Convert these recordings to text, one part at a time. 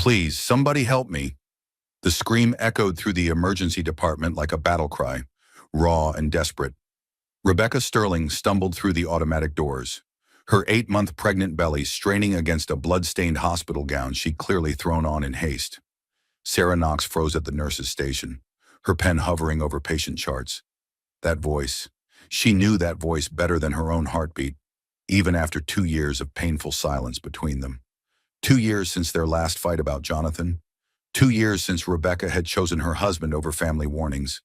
Please, somebody help me. The scream echoed through the emergency department like a battle cry, raw and desperate. Rebecca Sterling stumbled through the automatic doors, her 8-month pregnant belly straining against a blood-stained hospital gown she'd clearly thrown on in haste. Sarah Knox froze at the nurse's station, her pen hovering over patient charts. That voice. She knew that voice better than her own heartbeat, even after 2 years of painful silence between them. 2 years since their last fight about Jonathan. 2 years since Rebecca had chosen her husband over family warnings.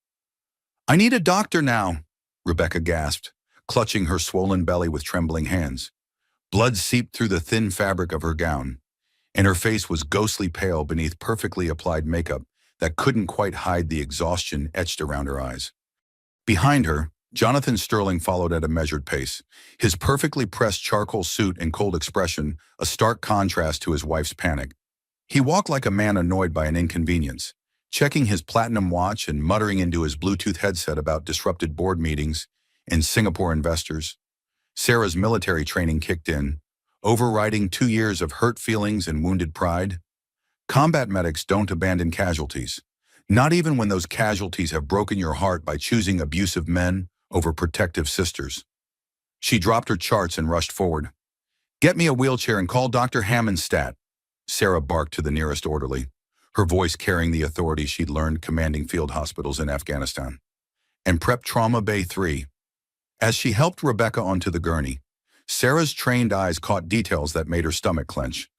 "I need a doctor now," Rebecca gasped, clutching her swollen belly with trembling hands. Blood seeped through the thin fabric of her gown, and her face was ghostly pale beneath perfectly applied makeup that couldn't quite hide the exhaustion etched around her eyes. Behind her, Jonathan Sterling followed at a measured pace, his perfectly pressed charcoal suit and cold expression a stark contrast to his wife's panic. He walked like a man annoyed by an inconvenience, checking his platinum watch and muttering into his Bluetooth headset about disrupted board meetings and Singapore investors. Sarah's military training kicked in, overriding 2 years of hurt feelings and wounded pride. Combat medics don't abandon casualties, not even when those casualties have broken your heart by choosing abusive men over protective sisters. She dropped her charts and rushed forward. "Get me a wheelchair and call Dr. Hammond stat," Sarah barked to the nearest orderly, her voice carrying the authority she'd learned commanding field hospitals in Afghanistan. "And prep Trauma Bay 3. As she helped Rebecca onto the gurney, Sarah's trained eyes caught details that made her stomach clench.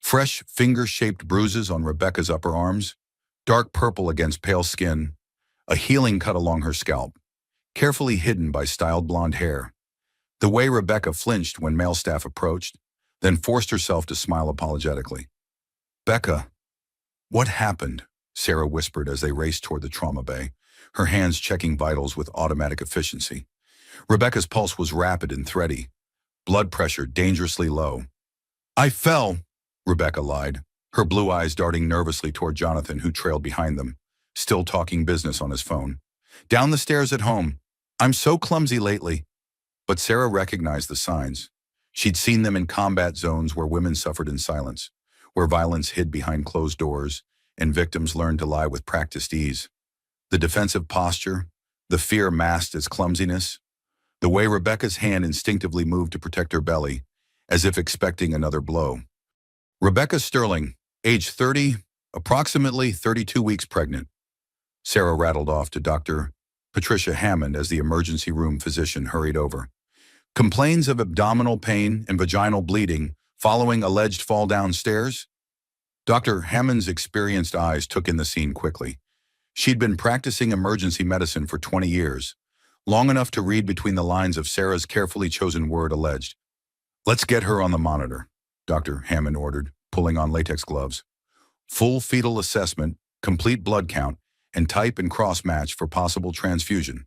Fresh, finger-shaped bruises on Rebecca's upper arms, dark purple against pale skin, a healing cut along her scalp, carefully hidden by styled blonde hair. The way Rebecca flinched when male staff approached, then forced herself to smile apologetically. "Becca, what happened?" Sarah whispered as they raced toward the trauma bay, her hands checking vitals with automatic efficiency. Rebecca's pulse was rapid and thready, blood pressure dangerously low. "I fell," Rebecca lied, her blue eyes darting nervously toward Jonathan, who trailed behind them, still talking business on his phone. "Down the stairs at home. I'm so clumsy lately." But Sarah recognized the signs. She'd seen them in combat zones where women suffered in silence, where violence hid behind closed doors, and victims learned to lie with practiced ease. The defensive posture, the fear masked as clumsiness, the way Rebecca's hand instinctively moved to protect her belly, as if expecting another blow. Rebecca Sterling, age 30, approximately 32 weeks pregnant. Sarah rattled off to Dr. Patricia Hammond as the emergency room physician hurried over. "Complains of abdominal pain and vaginal bleeding following alleged fall downstairs?" Dr. Hammond's experienced eyes took in the scene quickly. She'd been practicing emergency medicine for 20 years, long enough to read between the lines of Sarah's carefully chosen word alleged. "Let's get her on the monitor," Dr. Hammond ordered, pulling on latex gloves. "Full fetal assessment, complete blood count, and type and cross-match for possible transfusion."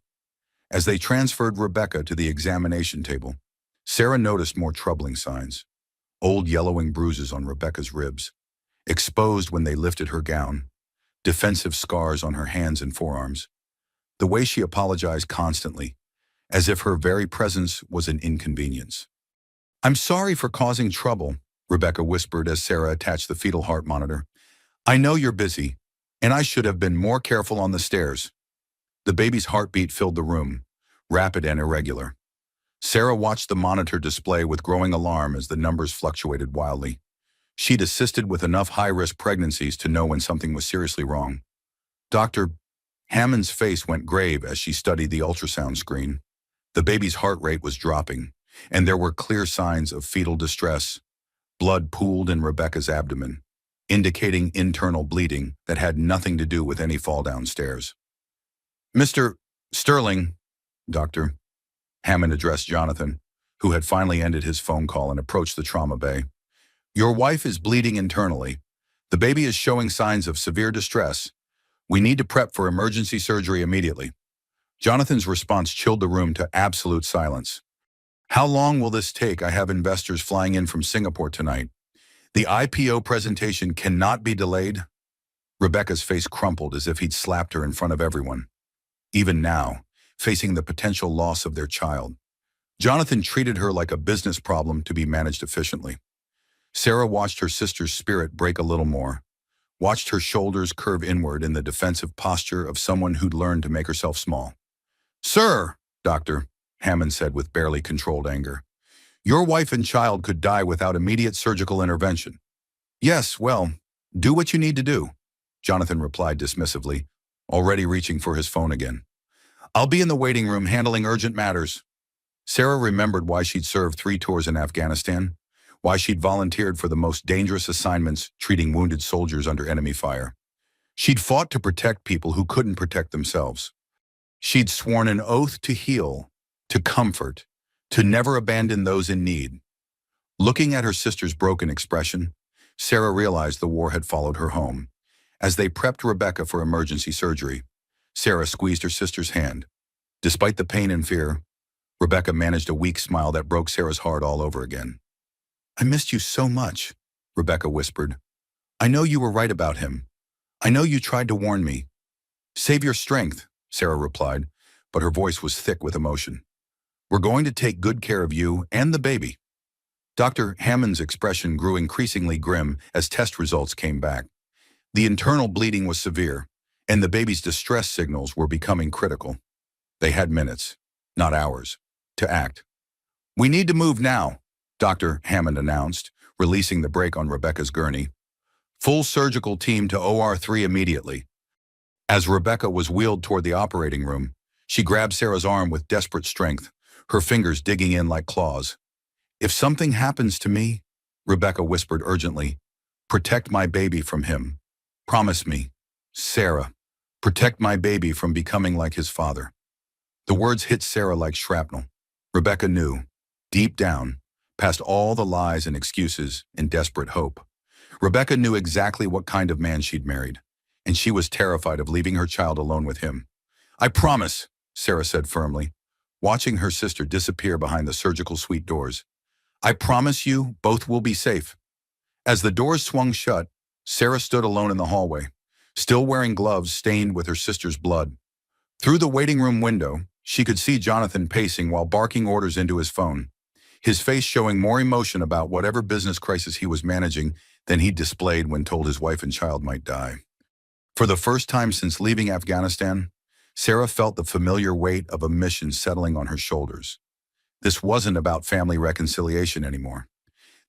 As they transferred Rebecca to the examination table, Sarah noticed more troubling signs. Old yellowing bruises on Rebecca's ribs, exposed when they lifted her gown, defensive scars on her hands and forearms. The way she apologized constantly, as if her very presence was an inconvenience. "I'm sorry for causing trouble," Rebecca whispered as Sarah attached the fetal heart monitor. "I know you're busy, and I should have been more careful on the stairs." The baby's heartbeat filled the room, rapid and irregular. Sarah watched the monitor display with growing alarm as the numbers fluctuated wildly. She'd assisted with enough high-risk pregnancies to know when something was seriously wrong. Dr. Hammond's face went grave as she studied the ultrasound screen. The baby's heart rate was dropping, and there were clear signs of fetal distress. Blood pooled in Rebecca's abdomen, indicating internal bleeding that had nothing to do with any fall downstairs. "Mr. Sterling," Dr. Hammond addressed Jonathan, who had finally ended his phone call and approached the trauma bay. "Your wife is bleeding internally. The baby is showing signs of severe distress. We need to prep for emergency surgery immediately." Jonathan's response chilled the room to absolute silence. "How long will this take? I have investors flying in from Singapore tonight. The IPO presentation cannot be delayed." Rebecca's face crumpled as if he'd slapped her in front of everyone. Even now, facing the potential loss of their child, Jonathan treated her like a business problem to be managed efficiently. Sarah watched her sister's spirit break a little more, watched her shoulders curve inward in the defensive posture of someone who'd learned to make herself small. "Sir," Dr. Hammond said with barely controlled anger, "your wife and child could die without immediate surgical intervention." "Yes, well, do what you need to do," Jonathan replied dismissively, already reaching for his phone again. "I'll be in the waiting room handling urgent matters." Sarah remembered why she'd served 3 tours in Afghanistan, why she'd volunteered for the most dangerous assignments treating wounded soldiers under enemy fire. She'd fought to protect people who couldn't protect themselves. She'd sworn an oath to heal, to comfort, to never abandon those in need. Looking at her sister's broken expression, Sarah realized the war had followed her home. As they prepped Rebecca for emergency surgery, Sarah squeezed her sister's hand. Despite the pain and fear, Rebecca managed a weak smile that broke Sarah's heart all over again. "I missed you so much," Rebecca whispered. "I know you were right about him. I know you tried to warn me." "Save your strength," Sarah replied, but her voice was thick with emotion. "We're going to take good care of you and the baby." Dr. Hammond's expression grew increasingly grim as test results came back. The internal bleeding was severe, and the baby's distress signals were becoming critical. They had minutes, not hours, to act. "We need to move now," Dr. Hammond announced, releasing the brake on Rebecca's gurney. "Full surgical team to OR3 immediately." As Rebecca was wheeled toward the operating room, she grabbed Sarah's arm with desperate strength, her fingers digging in like claws. "If something happens to me," Rebecca whispered urgently, "protect my baby from him. Promise me, Sarah, protect my baby from becoming like his father." The words hit Sarah like shrapnel. Rebecca knew, deep down, past all the lies and excuses and desperate hope. Rebecca knew exactly what kind of man she'd married, and she was terrified of leaving her child alone with him. "I promise," Sarah said firmly, watching her sister disappear behind the surgical suite doors. "I promise you both will be safe." As the doors swung shut, Sarah stood alone in the hallway, still wearing gloves stained with her sister's blood. Through the waiting room window, she could see Jonathan pacing while barking orders into his phone, his face showing more emotion about whatever business crisis he was managing than he'd displayed when told his wife and child might die. For the first time since leaving Afghanistan, Sarah felt the familiar weight of a mission settling on her shoulders. This wasn't about family reconciliation anymore.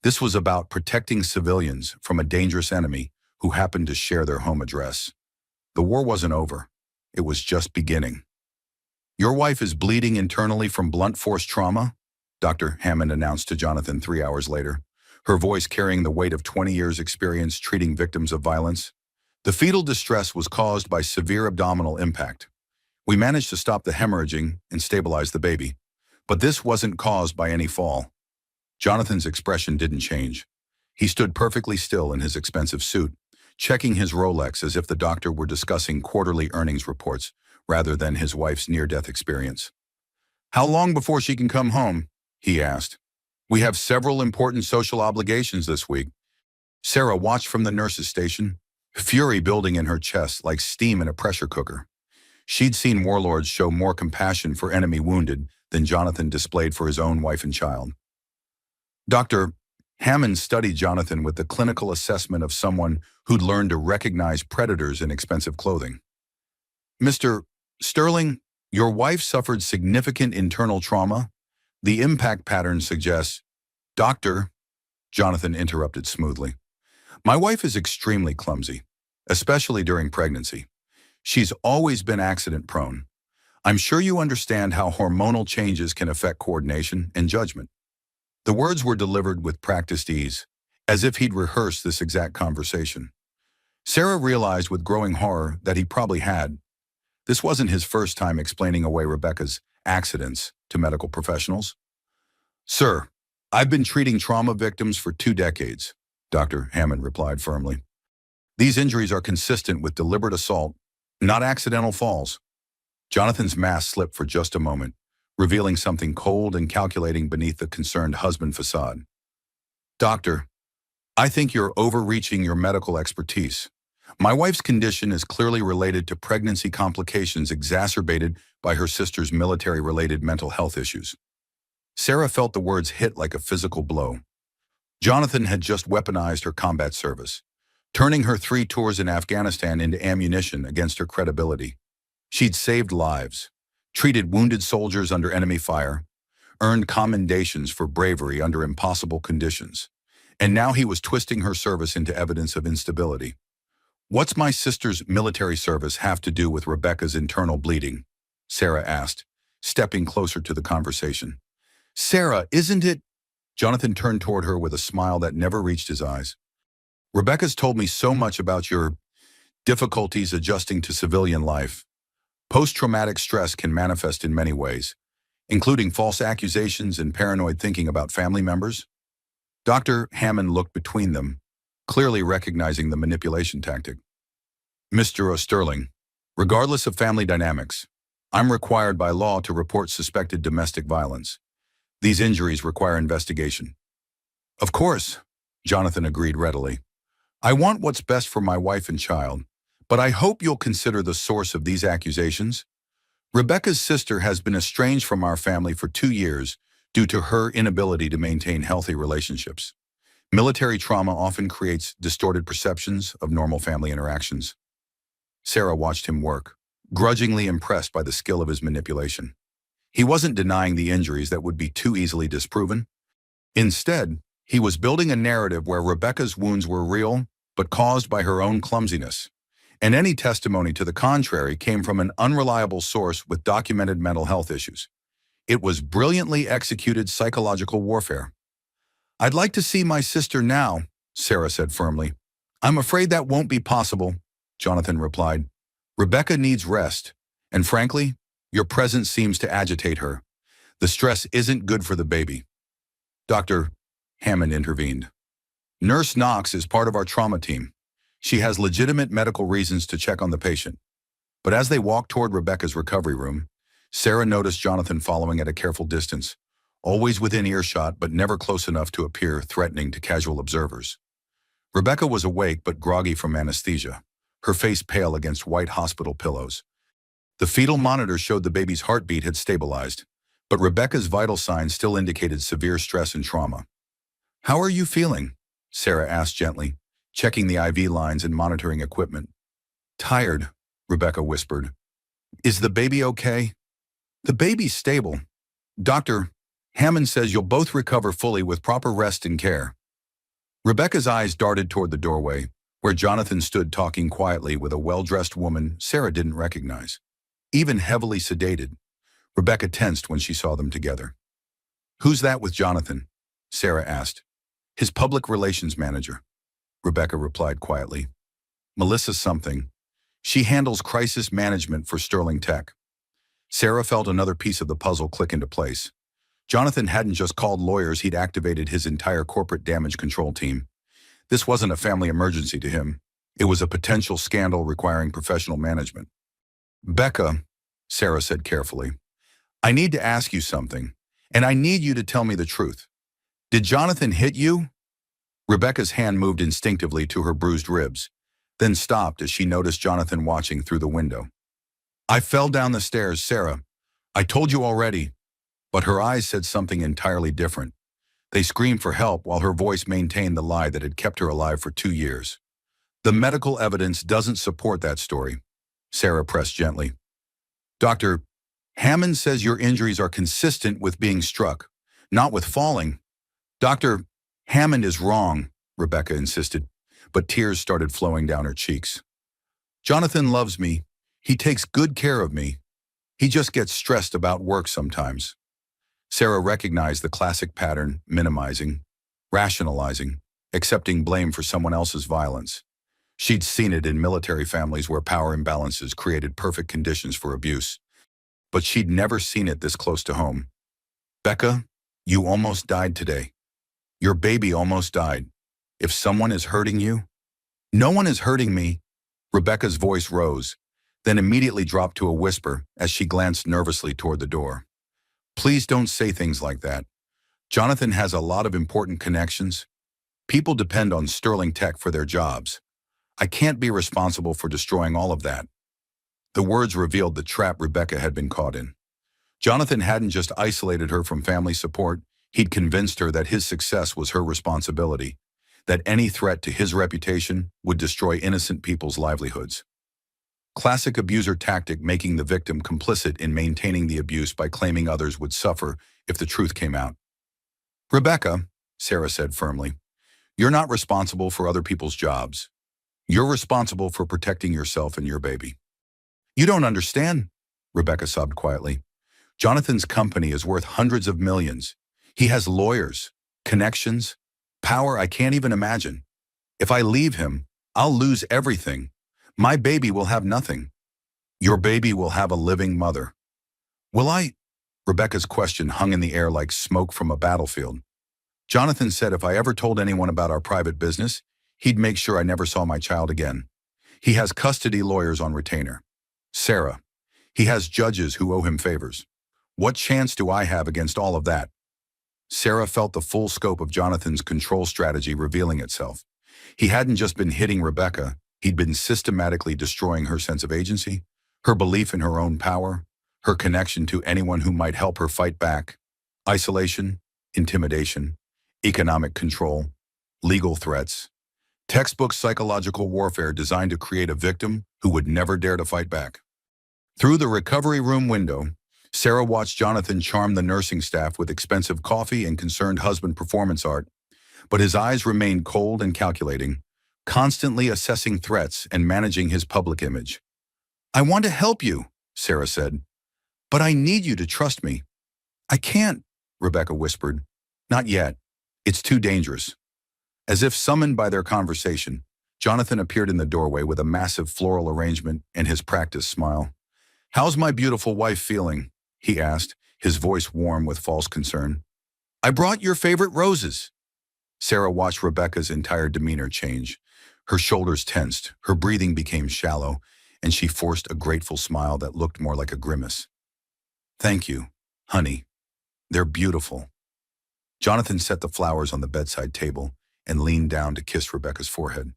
This was about protecting civilians from a dangerous enemy who happened to share their home address. The war wasn't over. It was just beginning. "Your wife is bleeding internally from blunt force trauma," Dr. Hammond announced to Jonathan 3 hours later, her voice carrying the weight of 20 years' experience treating victims of violence. "The fetal distress was caused by severe abdominal impact. We managed to stop the hemorrhaging and stabilize the baby, but this wasn't caused by any fall." Jonathan's expression didn't change. He stood perfectly still in his expensive suit, checking his Rolex as if the doctor were discussing quarterly earnings reports rather than his wife's near-death experience. "How long before she can come home?" he asked. "We have several important social obligations this week." Sarah watched from the nurse's station, fury building in her chest like steam in a pressure cooker. She'd seen warlords show more compassion for enemy wounded than Jonathan displayed for his own wife and child. Dr. Hammond studied Jonathan with the clinical assessment of someone who'd learned to recognize predators in expensive clothing. "Mr. Sterling, your wife suffered significant internal trauma. The impact pattern suggests—" "Doctor," Jonathan interrupted smoothly, "my wife is extremely clumsy, especially during pregnancy. She's always been accident-prone. I'm sure you understand how hormonal changes can affect coordination and judgment." The words were delivered with practiced ease, as if he'd rehearsed this exact conversation. Sarah realized with growing horror that he probably had. This wasn't his first time explaining away Rebecca's accidents to medical professionals. "Sir, I've been treating trauma victims for 2 decades, Dr. Hammond replied firmly. "These injuries are consistent with deliberate assault, not accidental falls." Jonathan's mask slipped for just a moment, revealing something cold and calculating beneath the concerned husband facade. "Doctor, I think you're overreaching your medical expertise. My wife's condition is clearly related to pregnancy complications exacerbated by her sister's military-related mental health issues." Sarah felt the words hit like a physical blow. Jonathan had just weaponized her combat service, turning her 3 tours in Afghanistan into ammunition against her credibility. She'd saved lives, treated wounded soldiers under enemy fire, earned commendations for bravery under impossible conditions. And now he was twisting her service into evidence of instability. "What's my sister's military service have to do with Rebecca's internal bleeding?" Sarah asked, stepping closer to the conversation. "Sarah, isn't it?" Jonathan turned toward her with a smile that never reached his eyes. "Rebecca's told me so much about your difficulties adjusting to civilian life. Post-traumatic stress can manifest in many ways, including false accusations and paranoid thinking about family members." Dr. Hammond looked between them, clearly recognizing the manipulation tactic. "Mr. Osterling, regardless of family dynamics, I'm required by law to report suspected domestic violence. These injuries require investigation." "Of course," Jonathan agreed readily. "I want what's best for my wife and child, but I hope you'll consider the source of these accusations. Rebecca's sister has been estranged from our family for 2 years due to her inability to maintain healthy relationships. Military trauma often creates distorted perceptions of normal family interactions." Sarah watched him work, grudgingly impressed by the skill of his manipulation. He wasn't denying the injuries that would be too easily disproven. Instead, he was building a narrative where Rebecca's wounds were real, but caused by her own clumsiness. And any testimony to the contrary came from an unreliable source with documented mental health issues. It was brilliantly executed psychological warfare. "I'd like to see my sister now," Sarah said firmly. "I'm afraid that won't be possible," Jonathan replied. "Rebecca needs rest, and frankly, your presence seems to agitate her. The stress isn't good for the baby." Dr. Hammond intervened. "Nurse Knox is part of our trauma team. She has legitimate medical reasons to check on the patient." But as they walked toward Rebecca's recovery room, Sarah noticed Jonathan following at a careful distance, always within earshot but never close enough to appear threatening to casual observers. Rebecca was awake but groggy from anesthesia, her face pale against white hospital pillows. The fetal monitor showed the baby's heartbeat had stabilized, but Rebecca's vital signs still indicated severe stress and trauma. "How are you feeling?" Sarah asked gently, checking the IV lines and monitoring equipment. "Tired," Rebecca whispered. "Is the baby okay?" "The baby's stable. Dr. Hammond says you'll both recover fully with proper rest and care." Rebecca's eyes darted toward the doorway, where Jonathan stood talking quietly with a well-dressed woman Sarah didn't recognize. Even heavily sedated, Rebecca tensed when she saw them together. "Who's that with Jonathan?" Sarah asked. "His public relations manager," Rebecca replied quietly. "Melissa something. She handles crisis management for Sterling Tech." Sarah felt another piece of the puzzle click into place. Jonathan hadn't just called lawyers, he'd activated his entire corporate damage control team. This wasn't a family emergency to him. It was a potential scandal requiring professional management. "Becca," Sarah said carefully, "I need to ask you something, and I need you to tell me the truth. Did Jonathan hit you?" Rebecca's hand moved instinctively to her bruised ribs, then stopped as she noticed Jonathan watching through the window. "I fell down the stairs, Sarah. I told you already." But her eyes said something entirely different. They screamed for help while her voice maintained the lie that had kept her alive for 2 years. "The medical evidence doesn't support that story," Sarah pressed gently. "Dr. Hammond says your injuries are consistent with being struck, not with falling." "Dr. Hammond is wrong," Rebecca insisted, but tears started flowing down her cheeks. "Jonathan loves me. He takes good care of me. He just gets stressed about work sometimes." Sarah recognized the classic pattern: minimizing, rationalizing, accepting blame for someone else's violence. She'd seen it in military families where power imbalances created perfect conditions for abuse. But she'd never seen it this close to home. "Becca, you almost died today. Your baby almost died. If someone is hurting you—" "No one is hurting me." Rebecca's voice rose, then immediately dropped to a whisper as she glanced nervously toward the door. "Please don't say things like that. Jonathan has a lot of important connections. People depend on Sterling Tech for their jobs. I can't be responsible for destroying all of that." The words revealed the trap Rebecca had been caught in. Jonathan hadn't just isolated her from family support, he'd convinced her that his success was her responsibility. that any threat to his reputation would destroy innocent people's livelihoods. Classic abuser tactic, making the victim complicit in maintaining the abuse by claiming others would suffer if the truth came out. "Rebecca," Sarah said firmly, "you're not responsible for other people's jobs. You're responsible for protecting yourself and your baby." "You don't understand," Rebecca sobbed quietly. "Jonathan's company is worth hundreds of millions. He has lawyers, connections, power I can't even imagine. If I leave him, I'll lose everything. My baby will have nothing." "Your baby will have a living mother." "Will I?" Rebecca's question hung in the air like smoke from a battlefield. "Jonathan said if I ever told anyone about our private business, he'd make sure I never saw my child again. He has custody lawyers on retainer. Sarah, he has judges who owe him favors. What chance do I have against all of that?" Sarah felt the full scope of Jonathan's control strategy revealing itself. He hadn't just been hitting Rebecca, he'd been systematically destroying her sense of agency, her belief in her own power, her connection to anyone who might help her fight back. Isolation, intimidation, economic control, legal threats. Textbook psychological warfare designed to create a victim who would never dare to fight back. Through the recovery room window, Sarah watched Jonathan charm the nursing staff with expensive coffee and concerned husband performance art, but his eyes remained cold and calculating, constantly assessing threats and managing his public image. "I want to help you," Sarah said, "but I need you to trust me." "I can't," Rebecca whispered. "Not yet. It's too dangerous." As if summoned by their conversation, Jonathan appeared in the doorway with a massive floral arrangement and his practiced smile. "How's my beautiful wife feeling?" he asked, his voice warm with false concern. "I brought your favorite roses." Sarah watched Rebecca's entire demeanor change. Her shoulders tensed, her breathing became shallow, and she forced a grateful smile that looked more like a grimace. "Thank you, honey. They're beautiful." Jonathan set the flowers on the bedside table and leaned down to kiss Rebecca's forehead.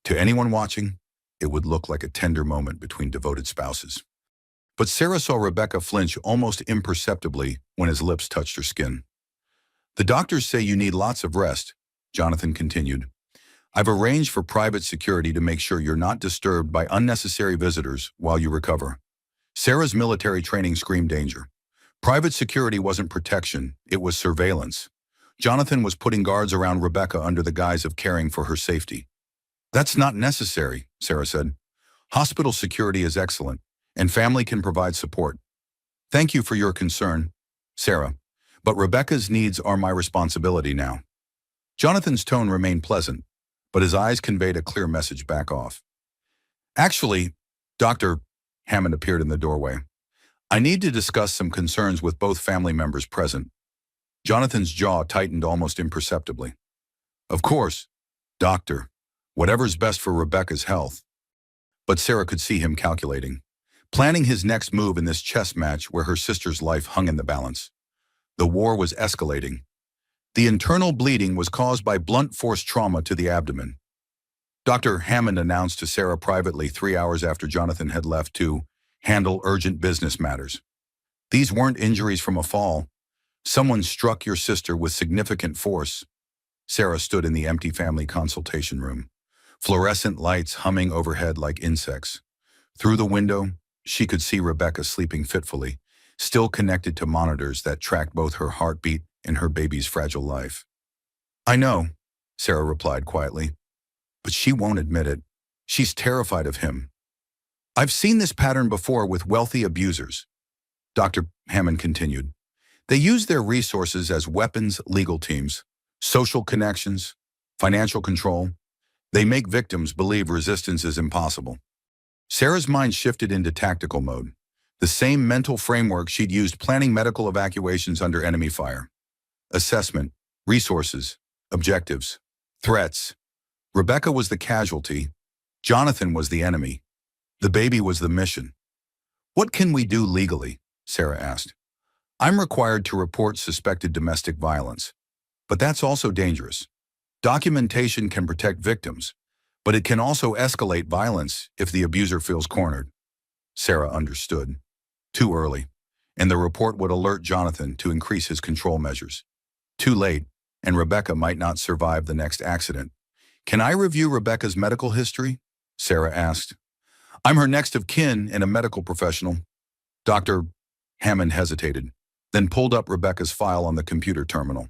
To anyone watching, it would look like a tender moment between devoted spouses. But Sarah saw Rebecca flinch almost imperceptibly when his lips touched her skin. "The doctors say you need lots of rest," Jonathan continued. "I've arranged for private security to make sure you're not disturbed by unnecessary visitors while you recover." Sarah's military training screamed danger. Private security wasn't protection, it was surveillance. Jonathan was putting guards around Rebecca under the guise of caring for her safety. "That's not necessary," Sarah said. "Hospital security is excellent, and family can provide support." "Thank you for your concern, Sarah, but Rebecca's needs are my responsibility now." Jonathan's tone remained pleasant, but his eyes conveyed a clear message: back off. "Actually, Dr. Hammond appeared in the doorway. "I need to discuss some concerns with both family members present." Jonathan's jaw tightened almost imperceptibly. "Of course, doctor. Whatever's best for Rebecca's health." But Sarah could see him calculating, planning his next move in this chess match where her sister's life hung in the balance. The war was escalating. The internal bleeding was caused by blunt force trauma to the abdomen. Dr. Hammond announced to Sarah privately 3 hours after Jonathan had left to handle urgent business matters. "These weren't injuries from a fall. Someone struck your sister with significant force." Sarah stood in the empty family consultation room, fluorescent lights humming overhead like insects. Through the window, she could see Rebecca sleeping fitfully, still connected to monitors that tracked both her heartbeat and her baby's fragile life. "I know," Sarah replied quietly, "but she won't admit it. She's terrified of him." "I've seen this pattern before with wealthy abusers," Dr. Hammond continued. "They use their resources as weapons, legal teams, social connections, financial control. They make victims believe resistance is impossible." Sarah's mind shifted into tactical mode, the same mental framework she'd used planning medical evacuations under enemy fire. Assessment, resources, objectives, threats. Rebecca was the casualty. Jonathan was the enemy. The baby was the mission. "What can we do legally?" Sarah asked. "I'm required to report suspected domestic violence, but that's also dangerous. Documentation can protect victims, but it can also escalate violence if the abuser feels cornered." Sarah understood. Too early, and the report would alert Jonathan to increase his control measures. Too late, and Rebecca might not survive the next accident, Can I review Rebecca's medical history? Sarah asked. I'm her next of kin and a medical professional. Dr. Hammond hesitated, then pulled up Rebecca's file on the computer terminal.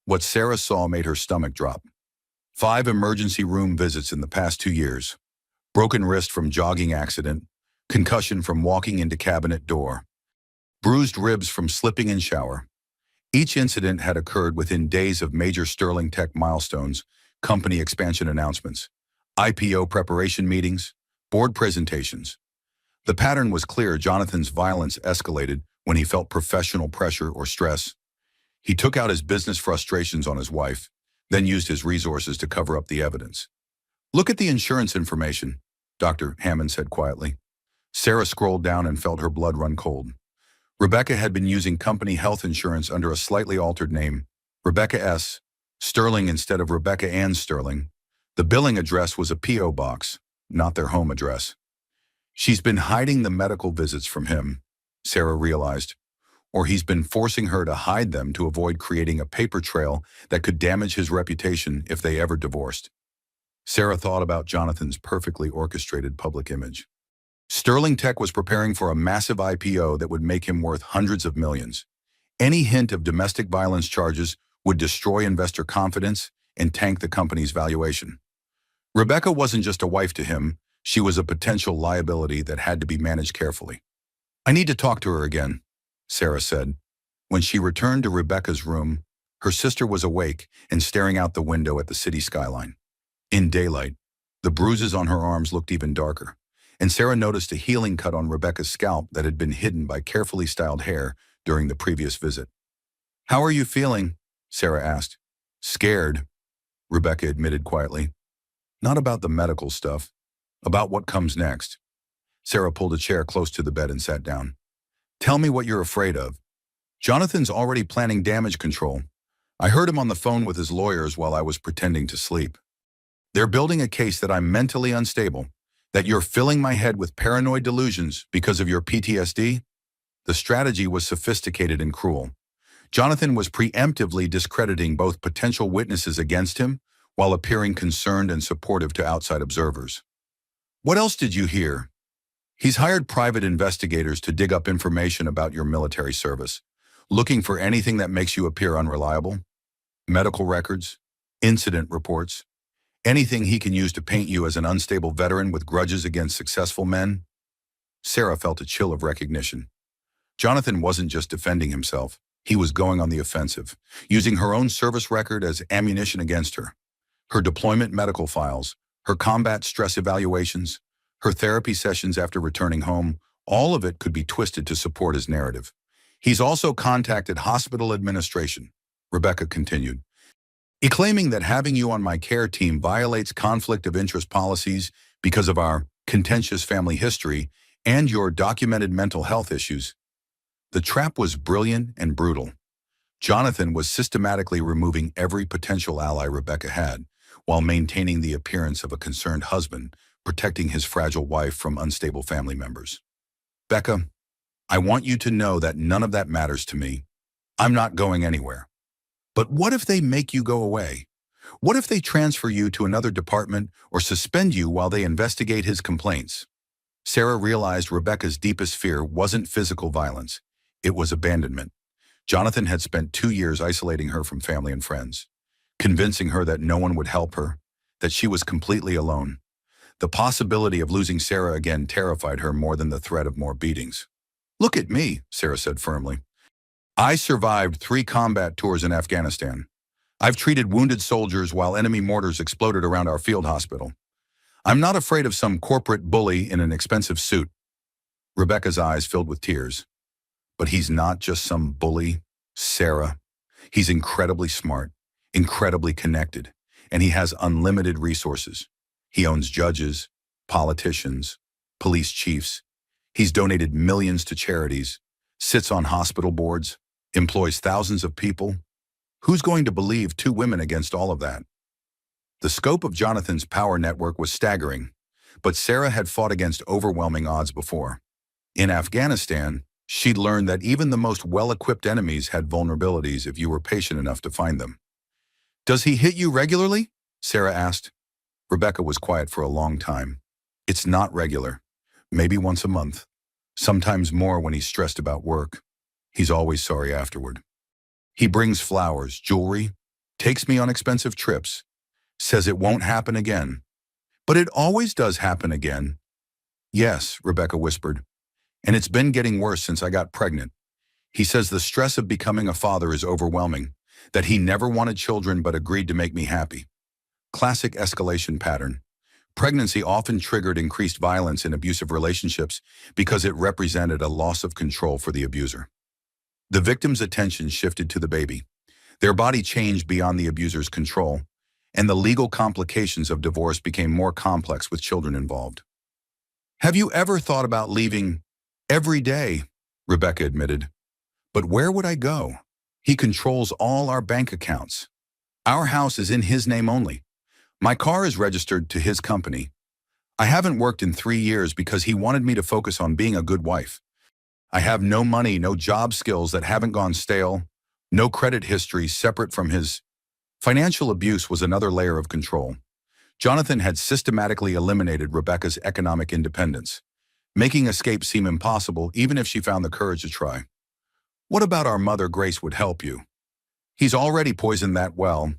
What Sarah saw made her stomach drop. 5 emergency room visits in the past 2 years. Broken wrist from jogging accident, concussion from walking into cabinet door, bruised ribs from slipping in shower. Each incident had occurred within days of major Sterling Tech milestones, company expansion announcements, IPO preparation meetings, board presentations. The pattern was clear. Jonathan's violence escalated when he felt professional pressure or stress. He took out his business frustrations on his wife, then used his resources to cover up the evidence. Look at the insurance information, Dr. Hammond said quietly. Sarah scrolled down and felt her blood run cold. Rebecca had been using company health insurance under a slightly altered name, Rebecca S. Sterling instead of Rebecca Ann Sterling. The billing address was a P.O. box, not their home address. She's been hiding the medical visits from him, Sarah realized, or he's been forcing her to hide them to avoid creating a paper trail that could damage his reputation if they ever divorced. Sarah thought about Jonathan's perfectly orchestrated public image. Sterling Tech was preparing for a massive IPO that would make him worth hundreds of millions. Any hint of domestic violence charges would destroy investor confidence and tank the company's valuation. Rebecca wasn't just a wife to him, she was a potential liability that had to be managed carefully. I need to talk to her again, Sarah said. When she returned to Rebecca's room, her sister was awake and staring out the window at the city skyline. In daylight, the bruises on her arms looked even darker, and Sarah noticed a healing cut on Rebecca's scalp that had been hidden by carefully styled hair during the previous visit. How are you feeling? Sarah asked. Scared, Rebecca admitted quietly. Not about the medical stuff, about what comes next. Sarah pulled a chair close to the bed and sat down. Tell me what you're afraid of. Jonathan's already planning damage control. I heard him on the phone with his lawyers while I was pretending to sleep. They're building a case that I'm mentally unstable, that you're filling my head with paranoid delusions because of your PTSD. The strategy was sophisticated and cruel. Jonathan was preemptively discrediting both potential witnesses against him while appearing concerned and supportive to outside observers. What else did you hear? He's hired private investigators to dig up information about your military service, looking for anything that makes you appear unreliable. Medical records, incident reports, anything he can use to paint you as an unstable veteran with grudges against successful men. Sarah felt a chill of recognition. Jonathan wasn't just defending himself, he was going on the offensive, using her own service record as ammunition against her. Her deployment medical files, her combat stress evaluations, her therapy sessions after returning home, all of it could be twisted to support his narrative. He's also contacted hospital administration, Rebecca continued, claiming that having you on my care team violates conflict of interest policies because of our contentious family history and your documented mental health issues. The trap was brilliant and brutal. Jonathan was systematically removing every potential ally Rebecca had, while maintaining the appearance of a concerned husband, protecting his fragile wife from unstable family members. Becca, I want you to know that none of that matters to me. I'm not going anywhere. But what if they make you go away? What if they transfer you to another department or suspend you while they investigate his complaints? Sarah realized Rebecca's deepest fear wasn't physical violence. It was abandonment. Jonathan had spent 2 years isolating her from family and friends, convincing her that no one would help her, that she was completely alone. The possibility of losing Sarah again terrified her more than the threat of more beatings. Look at me, Sarah said firmly. I survived 3 combat tours in Afghanistan. I've treated wounded soldiers while enemy mortars exploded around our field hospital. I'm not afraid of some corporate bully in an expensive suit. Rebecca's eyes filled with tears. But he's not just some bully, Sarah. He's incredibly smart, incredibly connected, and he has unlimited resources. He owns judges, politicians, police chiefs. He's donated millions to charities, sits on hospital boards, employs thousands of people. Who's going to believe 2 women against all of that? The scope of Jonathan's power network was staggering, but Sarah had fought against overwhelming odds before. In Afghanistan, she'd learned that even the most well-equipped enemies had vulnerabilities if you were patient enough to find them. Does he hit you regularly? Sarah asked. Rebecca was quiet for a long time. It's not regular. Maybe once a month. Sometimes more when he's stressed about work. He's always sorry afterward. He brings flowers, jewelry, takes me on expensive trips, says it won't happen again. But it always does happen again. Yes, Rebecca whispered. And it's been getting worse since I got pregnant. He says the stress of becoming a father is overwhelming, that he never wanted children but agreed to make me happy. Classic escalation pattern. Pregnancy often triggered increased violence in abusive relationships because it represented a loss of control for the abuser. The victim's attention shifted to the baby. Their body changed beyond the abuser's control, and the legal complications of divorce became more complex with children involved. Have you ever thought about leaving? Every day, Rebecca admitted. But where would I go? He controls all our bank accounts. Our house is in his name only. My car is registered to his company. I haven't worked in 3 years because he wanted me to focus on being a good wife. I have no money, no job skills that haven't gone stale, no credit history separate from his. Financial abuse was another layer of control. Jonathan had systematically eliminated Rebecca's economic independence, making escape seem impossible even if she found the courage to try. What about our mother Grace would help you? He's already poisoned that well.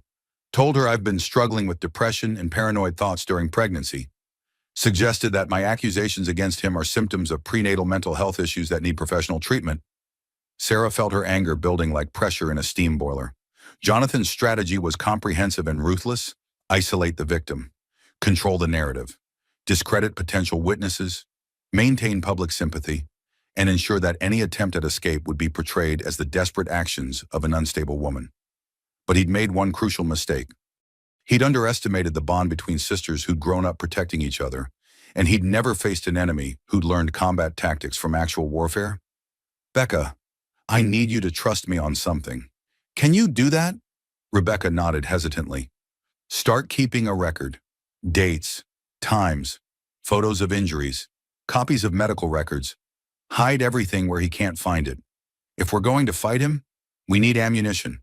Told her I've been struggling with depression and paranoid thoughts during pregnancy. Suggested that my accusations against him are symptoms of prenatal mental health issues that need professional treatment. Sarah felt her anger building like pressure in a steam boiler. Jonathan's strategy was comprehensive and ruthless. Isolate the victim, control the narrative, discredit potential witnesses, maintain public sympathy, and ensure that any attempt at escape would be portrayed as the desperate actions of an unstable woman. But he'd made one crucial mistake. He'd underestimated the bond between sisters who'd grown up protecting each other, and he'd never faced an enemy who'd learned combat tactics from actual warfare. Becca, I need you to trust me on something. Can you do that? Rebecca nodded hesitantly. Start keeping a record. Dates, times, photos of injuries, copies of medical records. Hide everything where he can't find it. If we're going to fight him, we need ammunition.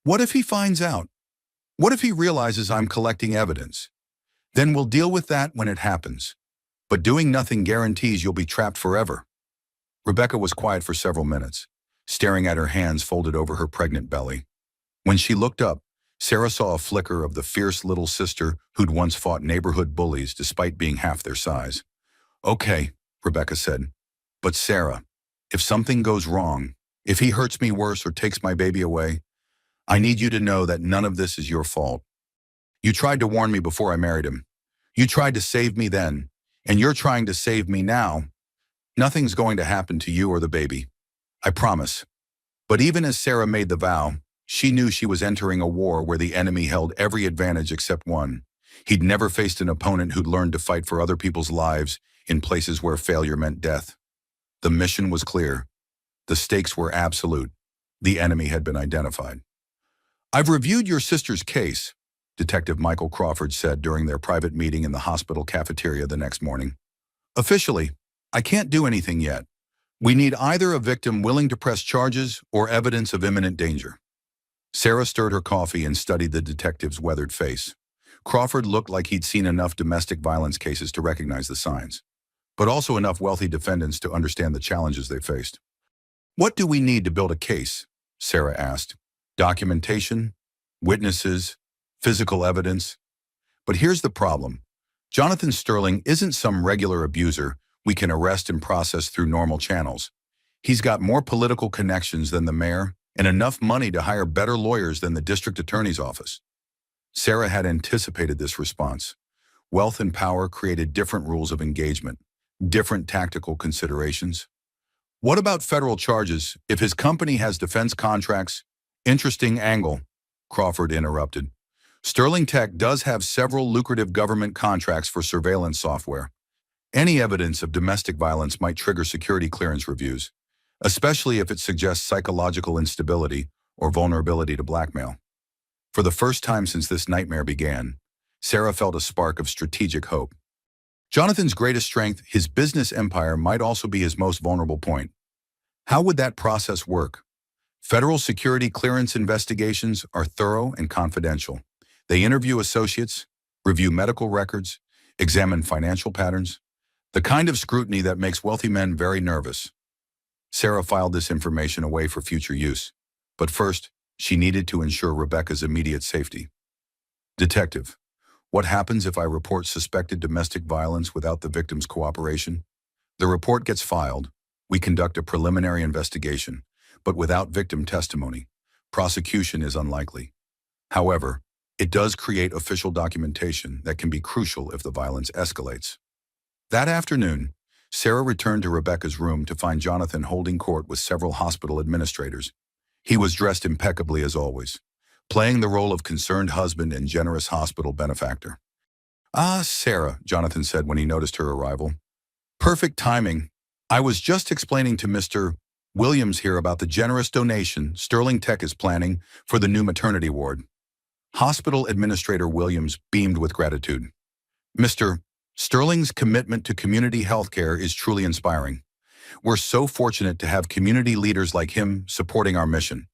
What if he finds out? What if he realizes I'm collecting evidence? Then we'll deal with that when it happens. But doing nothing guarantees you'll be trapped forever. Rebecca was quiet for several minutes, staring at her hands folded over her pregnant belly. When she looked up, Sarah saw a flicker of the fierce little sister who'd once fought neighborhood bullies despite being half their size. Okay, Rebecca said. But Sarah, if something goes wrong, if he hurts me worse or takes my baby away, I need you to know that none of this is your fault. You tried to warn me before I married him. You tried to save me then, and you're trying to save me now. Nothing's going to happen to you or the baby. I promise. But even as Sarah made the vow, she knew she was entering a war where the enemy held every advantage except one. He'd never faced an opponent who'd learned to fight for other people's lives in places where failure meant death. The mission was clear. The stakes were absolute. The enemy had been identified. I've reviewed your sister's case, Detective Michael Crawford said during their private meeting in the hospital cafeteria the next morning. Officially, I can't do anything yet. We need either a victim willing to press charges or evidence of imminent danger. Sarah stirred her coffee and studied the detective's weathered face. Crawford looked like he'd seen enough domestic violence cases to recognize the signs, but also enough wealthy defendants to understand the challenges they faced. What do we need to build a case? Sarah asked. Documentation, witnesses, physical evidence. But here's the problem. Jonathan Sterling isn't some regular abuser we can arrest and process through normal channels. He's got more political connections than the mayor and enough money to hire better lawyers than the district attorney's office. Sarah had anticipated this response. Wealth and power created different rules of engagement, different tactical considerations. What about federal charges if his company has defense contracts? Interesting angle, Crawford interrupted. Sterling Tech does have several lucrative government contracts for surveillance software. Any evidence of domestic violence might trigger security clearance reviews, especially if it suggests psychological instability or vulnerability to blackmail. For the first time since this nightmare began, Sarah felt a spark of strategic hope. Jonathan's greatest strength, his business empire, might also be his most vulnerable point. How would that process work? Federal security clearance investigations are thorough and confidential. They interview associates, review medical records, examine financial patterns, the kind of scrutiny that makes wealthy men very nervous. Sarah filed this information away for future use, but first, she needed to ensure Rebecca's immediate safety. Detective, what happens if I report suspected domestic violence without the victim's cooperation? The report gets filed. We conduct a preliminary investigation, but without victim testimony, prosecution is unlikely. However, it does create official documentation that can be crucial if the violence escalates. That afternoon, Sarah returned to Rebecca's room to find Jonathan holding court with several hospital administrators. He was dressed impeccably as always, playing the role of concerned husband and generous hospital benefactor. "Ah, Sarah," Jonathan said when he noticed her arrival. "Perfect timing. I was just explaining to Mr. Williams here about the generous donation Sterling Tech is planning for the new maternity ward." Hospital Administrator Williams beamed with gratitude. "Mr. Sterling's commitment to community healthcare is truly inspiring. We're so fortunate to have community leaders like him supporting our mission."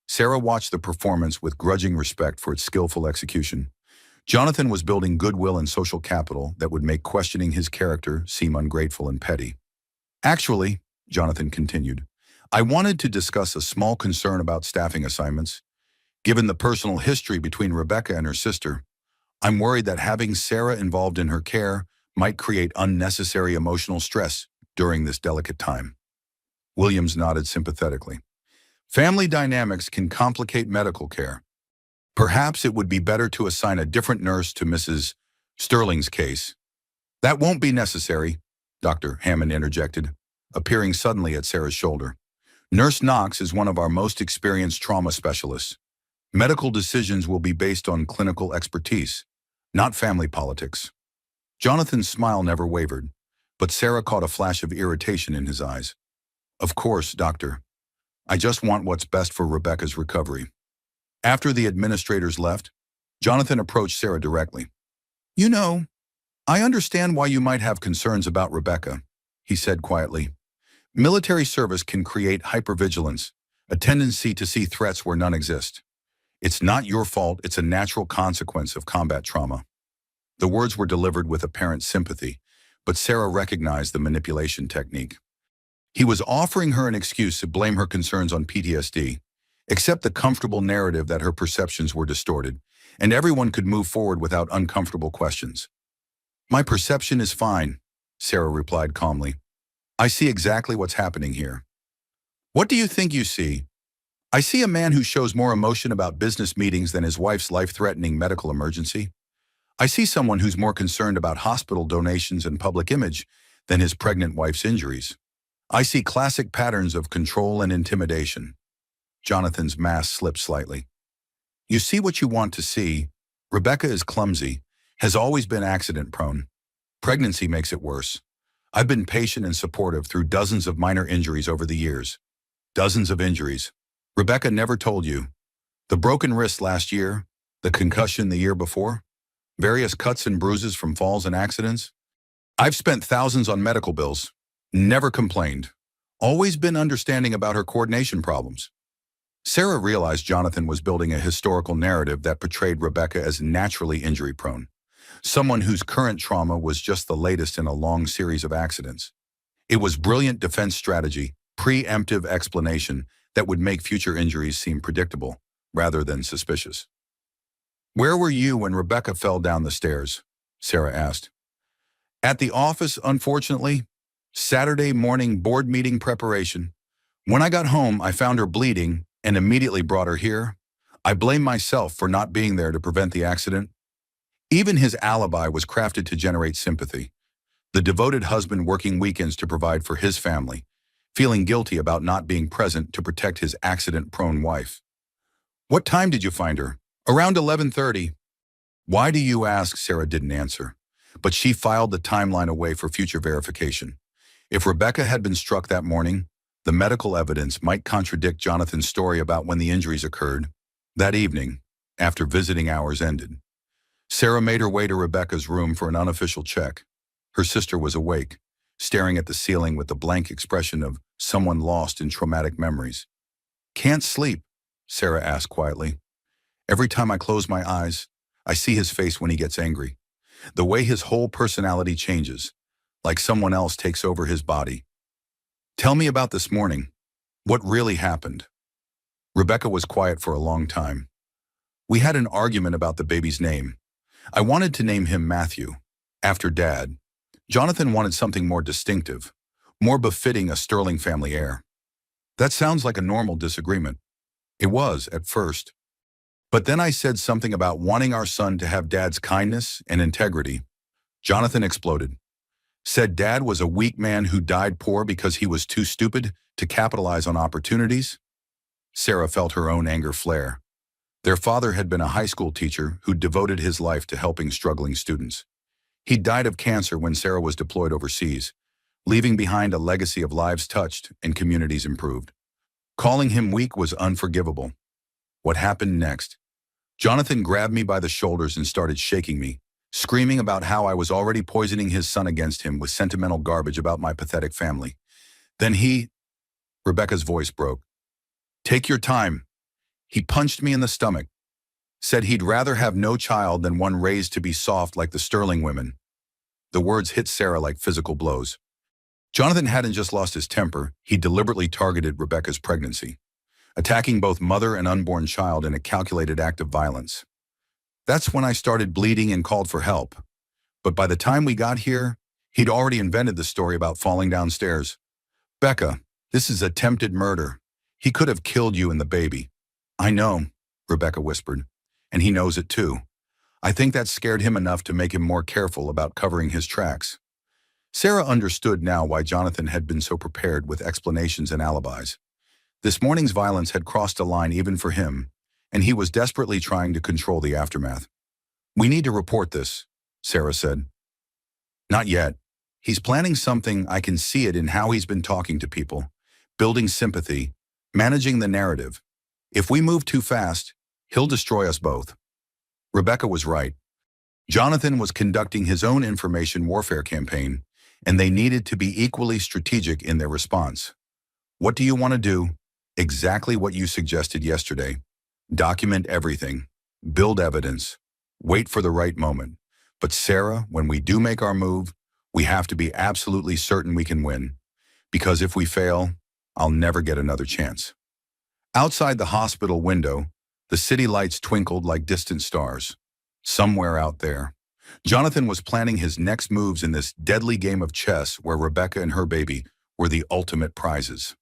Sarah watched the performance with grudging respect for its skillful execution. Jonathan was building goodwill and social capital that would make questioning his character seem ungrateful and petty. "Actually," Jonathan continued, "I wanted to discuss a small concern about staffing assignments. Given the personal history between Rebecca and her sister, I'm worried that having Sarah involved in her care might create unnecessary emotional stress during this delicate time." Williams nodded sympathetically. "Family dynamics can complicate medical care. Perhaps it would be better to assign a different nurse to Mrs. Sterling's case." "That won't be necessary," Dr. Hammond interjected, appearing suddenly at Sarah's shoulder. "Nurse Knox is one of our most experienced trauma specialists. Medical decisions will be based on clinical expertise, not family politics." Jonathan's smile never wavered, but Sarah caught a flash of irritation in his eyes. "Of course, Doctor. I just want what's best for Rebecca's recovery." After the administrators left, Jonathan approached Sarah directly. "You know, I understand why you might have concerns about Rebecca," he said quietly. "Military service can create hypervigilance, a tendency to see threats where none exist. It's not your fault, it's a natural consequence of combat trauma." The words were delivered with apparent sympathy, but Sarah recognized the manipulation technique. He was offering her an excuse to blame her concerns on PTSD, accept the comfortable narrative that her perceptions were distorted, and everyone could move forward without uncomfortable questions. "My perception is fine," Sarah replied calmly. "I see exactly what's happening here." "What do you think you see?" "I see a man who shows more emotion about business meetings than his wife's life-threatening medical emergency. I see someone who's more concerned about hospital donations and public image than his pregnant wife's injuries. I see classic patterns of control and intimidation." Jonathan's mask slipped slightly. "You see what you want to see. Rebecca is clumsy, has always been accident-prone. Pregnancy makes it worse. I've been patient and supportive through dozens of minor injuries over the years. Dozens of injuries. Rebecca never told you. The broken wrist last year, the concussion the year before, various cuts and bruises from falls and accidents. I've spent thousands on medical bills. Never complained. Always been understanding about her coordination problems." Sarah realized Jonathan was building a historical narrative that portrayed Rebecca as naturally injury-prone, someone whose current trauma was just the latest in a long series of accidents. It was brilliant defense strategy, preemptive explanation that would make future injuries seem predictable, rather than suspicious. "Where were you when Rebecca fell down the stairs?" Sarah asked. "At the office, unfortunately. Saturday morning board meeting preparation. When I got home, I found her bleeding and immediately brought her here. I blame myself for not being there to prevent the accident." Even his alibi was crafted to generate sympathy. The devoted husband working weekends to provide for his family, feeling guilty about not being present to protect his accident-prone wife. "What time did you find her?" "Around 11:30. "Why do you ask?" Sarah didn't answer, but she filed the timeline away for future verification. If Rebecca had been struck that morning, the medical evidence might contradict Jonathan's story about when the injuries occurred. That evening, after visiting hours ended, Sarah made her way to Rebecca's room for an unofficial check. Her sister was awake, staring at the ceiling with the blank expression of someone lost in traumatic memories. "Can't sleep?" Sarah asked quietly. "Every time I close my eyes, I see his face when he gets angry. The way his whole personality changes, like someone else takes over his body. Tell me about this morning. What really happened? Rebecca was quiet for a long time. We had an argument about the baby's name. I wanted to name him Matthew, after Dad. Jonathan wanted something more distinctive, more befitting a Sterling family heir. That sounds like a normal disagreement. It was, at first. But then I said something about wanting our son to have Dad's kindness and integrity. Jonathan exploded. Said Dad was a weak man who died poor because he was too stupid to capitalize on opportunities. Sarah felt her own anger flare. Their father had been a high school teacher who devoted his life to helping struggling students. He died of cancer when Sarah was deployed overseas, leaving behind a legacy of lives touched and communities improved. Calling him weak was unforgivable. What happened next? Jonathan grabbed me by the shoulders and started shaking me, screaming about how I was already poisoning his son against him with sentimental garbage about my pathetic family. Then Rebecca's voice broke. Take your time. He punched me in the stomach. Said he'd rather have no child than one raised to be soft like the Sterling women. The words hit Sarah like physical blows. Jonathan hadn't just lost his temper, he deliberately targeted Rebecca's pregnancy, attacking both mother and unborn child in a calculated act of violence. That's when I started bleeding and called for help. But by the time we got here, he'd already invented the story about falling downstairs. Becca, this is attempted murder. He could have killed you and the baby. I know, Rebecca whispered, and he knows it too. I think that scared him enough to make him more careful about covering his tracks. Sarah understood now why Jonathan had been so prepared with explanations and alibis. This morning's violence had crossed a line even for him, and he was desperately trying to control the aftermath. We need to report this, Sarah said. Not yet. He's planning something. I can see it in how he's been talking to people, building sympathy, managing the narrative. If we move too fast, he'll destroy us both. Rebecca was right. Jonathan was conducting his own information warfare campaign, and they needed to be equally strategic in their response. What do you want to do? Exactly what you suggested yesterday. Document everything. Build evidence. Wait for the right moment. But Sarah, when we do make our move, we have to be absolutely certain we can win. Because if we fail, I'll never get another chance. Outside the hospital window, the city lights twinkled like distant stars. Somewhere out there, Jonathan was planning his next moves in this deadly game of chess where Rebecca and her baby were the ultimate prizes.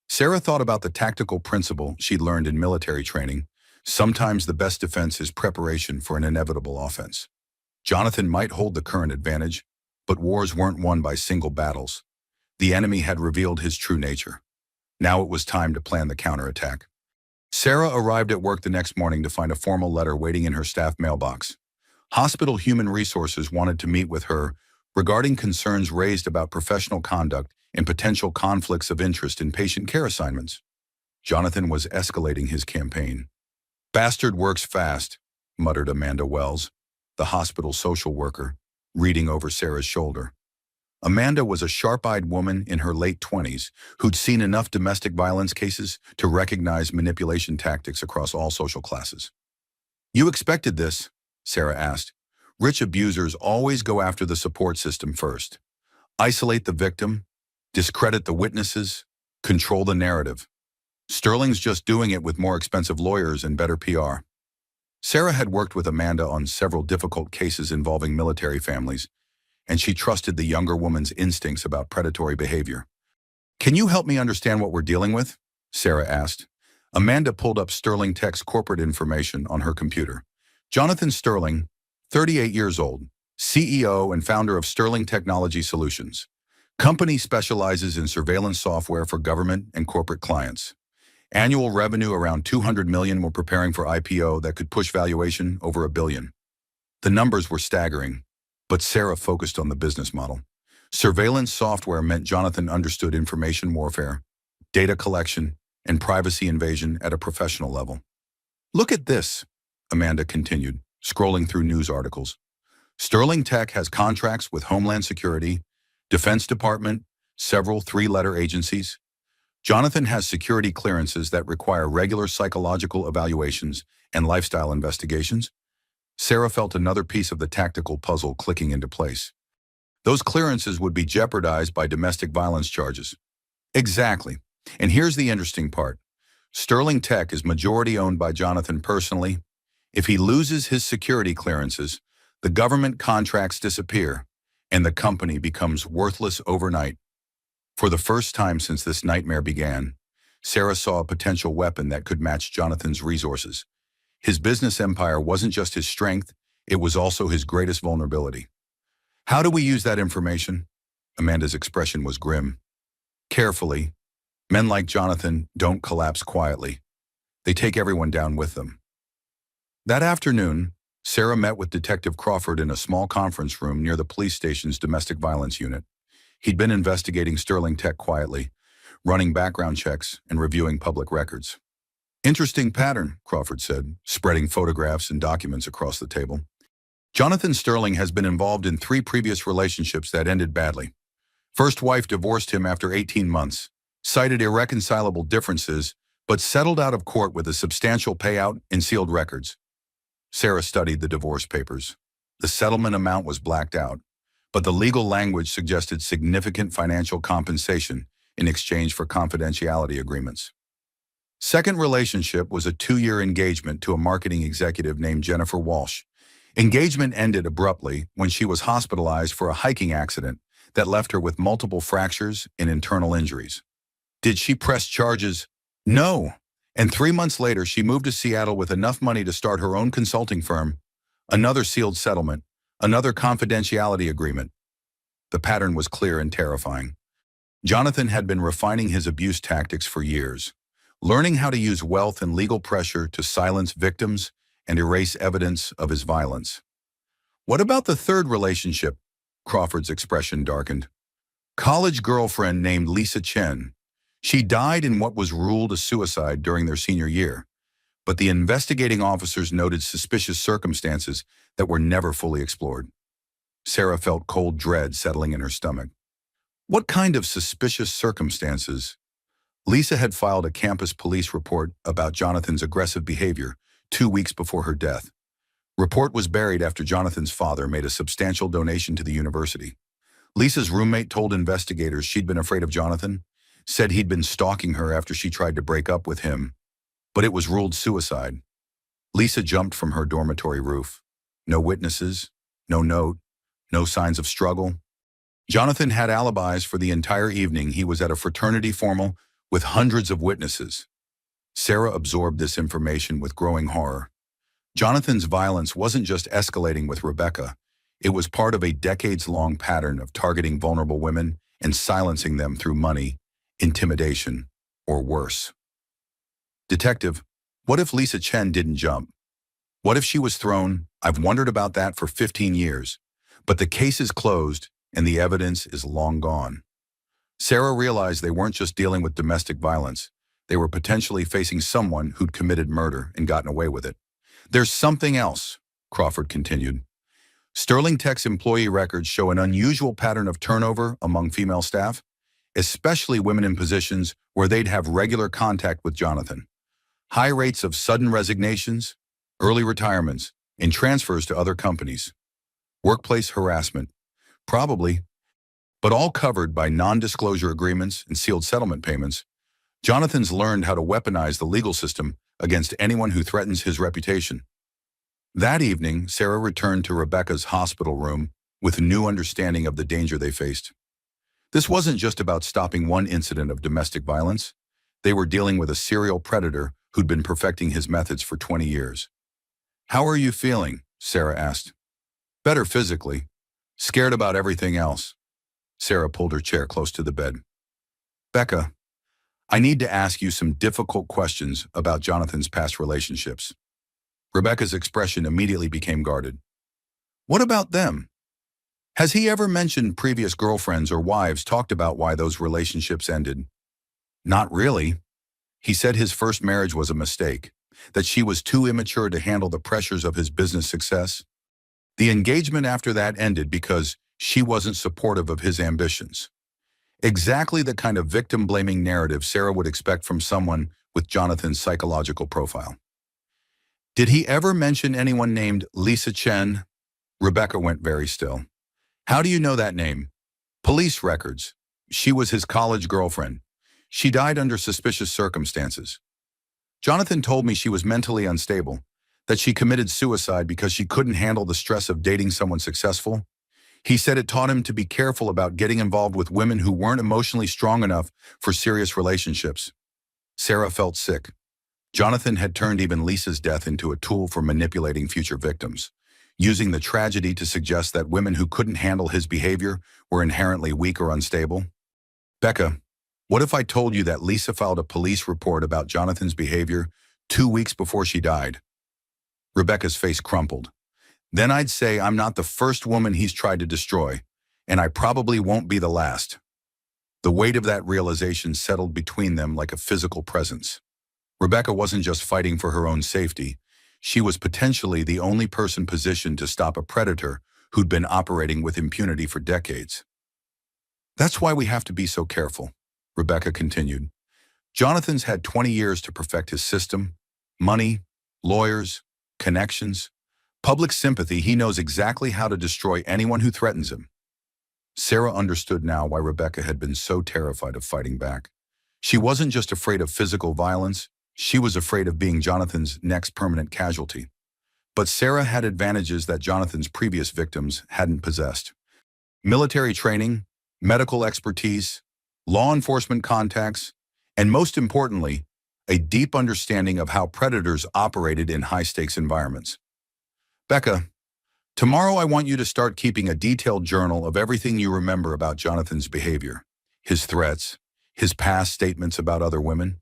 Sarah thought about the tactical principle she'd learned in military training. Sometimes the best defense is preparation for an inevitable offense. Jonathan might hold the current advantage, but wars weren't won by single battles. The enemy had revealed his true nature. Now it was time to plan the counterattack. Sarah arrived at work the next morning to find a formal letter waiting in her staff mailbox. Hospital Human Resources wanted to meet with her regarding concerns raised about professional conduct and potential conflicts of interest in patient care assignments. Jonathan was escalating his campaign. Bastard works fast, muttered Amanda Wells, the hospital social worker, reading over Sarah's shoulder. Amanda was a sharp-eyed woman in her late 20s who'd seen enough domestic violence cases to recognize manipulation tactics across all social classes. You expected this? Sarah asked. Rich abusers always go after the support system first. Isolate the victim, discredit the witnesses, control the narrative. Sterling's just doing it with more expensive lawyers and better PR. Sarah had worked with Amanda on several difficult cases involving military families, and she trusted the younger woman's instincts about predatory behavior. Can you help me understand what we're dealing with? Sarah asked. Amanda pulled up Sterling Tech's corporate information on her computer. Jonathan Sterling, 38 years old, CEO and founder of Sterling Technology Solutions. Company specializes in surveillance software for government and corporate clients. Annual revenue around $200 million. We're preparing for IPO that could push valuation over $1 billion. The numbers were staggering, but Sarah focused on the business model. Surveillance software meant Jonathan understood information warfare, data collection, and privacy invasion at a professional level. Look at this, Amanda continued, scrolling through news articles. Sterling Tech has contracts with Homeland Security, Defense Department, several three-letter agencies. Jonathan has security clearances that require regular psychological evaluations and lifestyle investigations. Sarah felt another piece of the tactical puzzle clicking into place. Those clearances would be jeopardized by domestic violence charges. Exactly. And here's the interesting part. Sterling Tech is majority owned by Jonathan personally. If he loses his security clearances, the government contracts disappear, and the company becomes worthless overnight. For the first time since this nightmare began, Sarah saw a potential weapon that could match Jonathan's resources. His business empire wasn't just his strength, it was also his greatest vulnerability. How do we use that information? Amanda's expression was grim. Carefully. Men like Jonathan don't collapse quietly. They take everyone down with them. That afternoon, Sarah met with Detective Crawford in a small conference room near the police station's domestic violence unit. He'd been investigating Sterling Tech quietly, running background checks and reviewing public records. Interesting pattern, Crawford said, spreading photographs and documents across the table. Jonathan Sterling has been involved in 3 previous relationships that ended badly. First wife divorced him after 18 months, cited irreconcilable differences, but settled out of court with a substantial payout and sealed records. Sarah studied the divorce papers. The settlement amount was blacked out, but the legal language suggested significant financial compensation in exchange for confidentiality agreements. Second relationship was a 2-year engagement to a marketing executive named Jennifer Walsh. Engagement ended abruptly when she was hospitalized for a hiking accident that left her with multiple fractures and internal injuries. Did she press charges? No. And 3 months later, she moved to Seattle with enough money to start her own consulting firm. Another sealed settlement, another confidentiality agreement. The pattern was clear and terrifying. Jonathan had been refining his abuse tactics for years, learning how to use wealth and legal pressure to silence victims and erase evidence of his violence. What about the third relationship? Crawford's expression darkened. College girlfriend named Lisa Chen. She died in what was ruled a suicide during their senior year, but the investigating officers noted suspicious circumstances that were never fully explored. Sarah felt cold dread settling in her stomach. What kind of suspicious circumstances? Lisa had filed a campus police report about Jonathan's aggressive behavior 2 weeks before her death. Report was buried after Jonathan's father made a substantial donation to the university. Lisa's roommate told investigators she'd been afraid of Jonathan, said he'd been stalking her after she tried to break up with him, but it was ruled suicide. Lisa jumped from her dormitory roof. No witnesses, no note, no signs of struggle. Jonathan had alibis for the entire evening. He was at a fraternity formal with hundreds of witnesses. Sarah absorbed this information with growing horror. Jonathan's violence wasn't just escalating with Rebecca. It was part of a decades-long pattern of targeting vulnerable women and silencing them through money, intimidation, or worse. Detective, what if Lisa Chen didn't jump? What if she was thrown? I've wondered about that for 15 years. But the case is closed and the evidence is long gone. Sarah realized they weren't just dealing with domestic violence. They were potentially facing someone who'd committed murder and gotten away with it. There's something else, Crawford continued. Sterling Tech's employee records show an unusual pattern of turnover among female staff, especially women in positions where they'd have regular contact with Jonathan. High rates of sudden resignations, early retirements, and transfers to other companies. Workplace harassment, probably, but all covered by non-disclosure agreements and sealed settlement payments. Jonathan's learned how to weaponize the legal system against anyone who threatens his reputation. That evening, Sarah returned to Rebecca's hospital room with a new understanding of the danger they faced. This wasn't just about stopping one incident of domestic violence. They were dealing with a serial predator who'd been perfecting his methods for 20 years. How are you feeling? Sarah asked. Better physically. Scared about everything else. Sarah pulled her chair close to the bed. Becca, I need to ask you some difficult questions about Jonathan's past relationships. Rebecca's expression immediately became guarded. What about them? Has he ever mentioned previous girlfriends or wives talked about why those relationships ended? Not really. He said his first marriage was a mistake, that she was too immature to handle the pressures of his business success. The engagement after that ended because she wasn't supportive of his ambitions. Exactly the kind of victim-blaming narrative Sarah would expect from someone with Jonathan's psychological profile. Did he ever mention anyone named Lisa Chen? Rebecca went very still. How do you know that name? Police records. She was his college girlfriend. She died under suspicious circumstances. Jonathan told me she was mentally unstable, that she committed suicide because she couldn't handle the stress of dating someone successful. He said it taught him to be careful about getting involved with women who weren't emotionally strong enough for serious relationships. Sarah felt sick. Jonathan had turned even Lisa's death into a tool for manipulating future victims, using the tragedy to suggest that women who couldn't handle his behavior were inherently weak or unstable. Becca, what if I told you that Lisa filed a police report about Jonathan's behavior 2 weeks before she died? Rebecca's face crumpled. Then I'd say I'm not the first woman he's tried to destroy, and I probably won't be the last. The weight of that realization settled between them like a physical presence. Rebecca wasn't just fighting for her own safety. She was potentially the only person positioned to stop a predator who'd been operating with impunity for decades. That's why we have to be so careful, Rebecca continued. Jonathan's had 20 years to perfect his system, money, lawyers, connections, public sympathy. He knows exactly how to destroy anyone who threatens him. Sarah understood now why Rebecca had been so terrified of fighting back. She wasn't just afraid of physical violence, she was afraid of being Jonathan's next permanent casualty. But Sarah had advantages that Jonathan's previous victims hadn't possessed. Military training, medical expertise, law enforcement contacts, and most importantly, a deep understanding of how predators operated in high-stakes environments. Becca, tomorrow I want you to start keeping a detailed journal of everything you remember about Jonathan's behavior, his threats, his past statements about other women.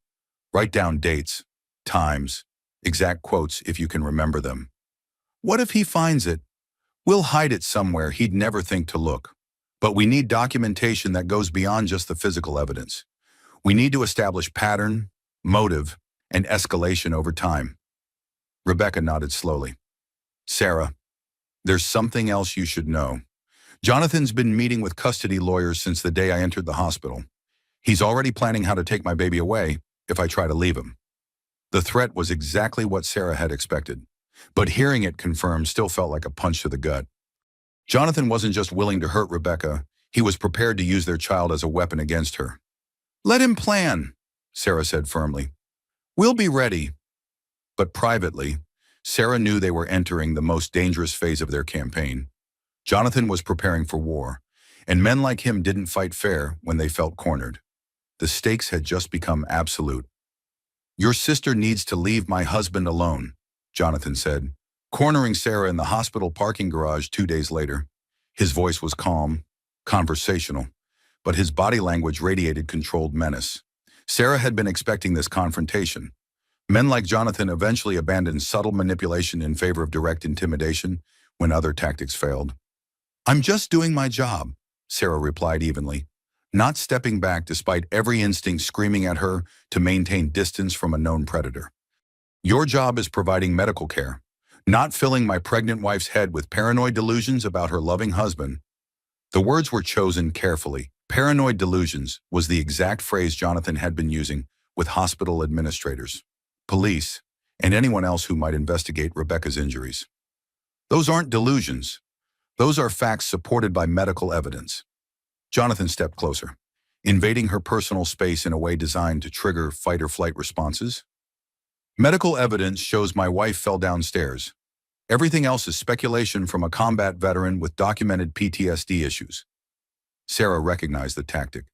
Write down dates, times, exact quotes if you can remember them. What if he finds it? We'll hide it somewhere he'd never think to look. But we need documentation that goes beyond just the physical evidence. We need to establish pattern, motive, and escalation over time. Rebecca nodded slowly. Sarah, there's something else you should know. Jonathan's been meeting with custody lawyers since the day I entered the hospital. He's already planning how to take my baby away if I try to leave him. The threat was exactly what Sarah had expected, but hearing it confirmed still felt like a punch to the gut. Jonathan wasn't just willing to hurt Rebecca, he was prepared to use their child as a weapon against her. Let him plan, Sarah said firmly. We'll be ready. But privately, Sarah knew they were entering the most dangerous phase of their campaign. Jonathan was preparing for war, and men like him didn't fight fair when they felt cornered. The stakes had just become absolute. Your sister needs to leave my husband alone, Jonathan said, cornering Sarah in the hospital parking garage 2 days later. His voice was calm, conversational, but his body language radiated controlled menace. Sarah had been expecting this confrontation. Men like Jonathan eventually abandoned subtle manipulation in favor of direct intimidation when other tactics failed. I'm just doing my job, Sarah replied evenly, not stepping back despite every instinct screaming at her to maintain distance from a known predator. Your job is providing medical care, not filling my pregnant wife's head with paranoid delusions about her loving husband. The words were chosen carefully. Paranoid delusions was the exact phrase Jonathan had been using with hospital administrators, police, and anyone else who might investigate Rebecca's injuries. Those aren't delusions. Those are facts supported by medical evidence. Jonathan stepped closer, invading her personal space in a way designed to trigger fight-or-flight responses. Medical evidence shows my wife fell downstairs. Everything else is speculation from a combat veteran with documented PTSD issues. Sarah recognized the tactic.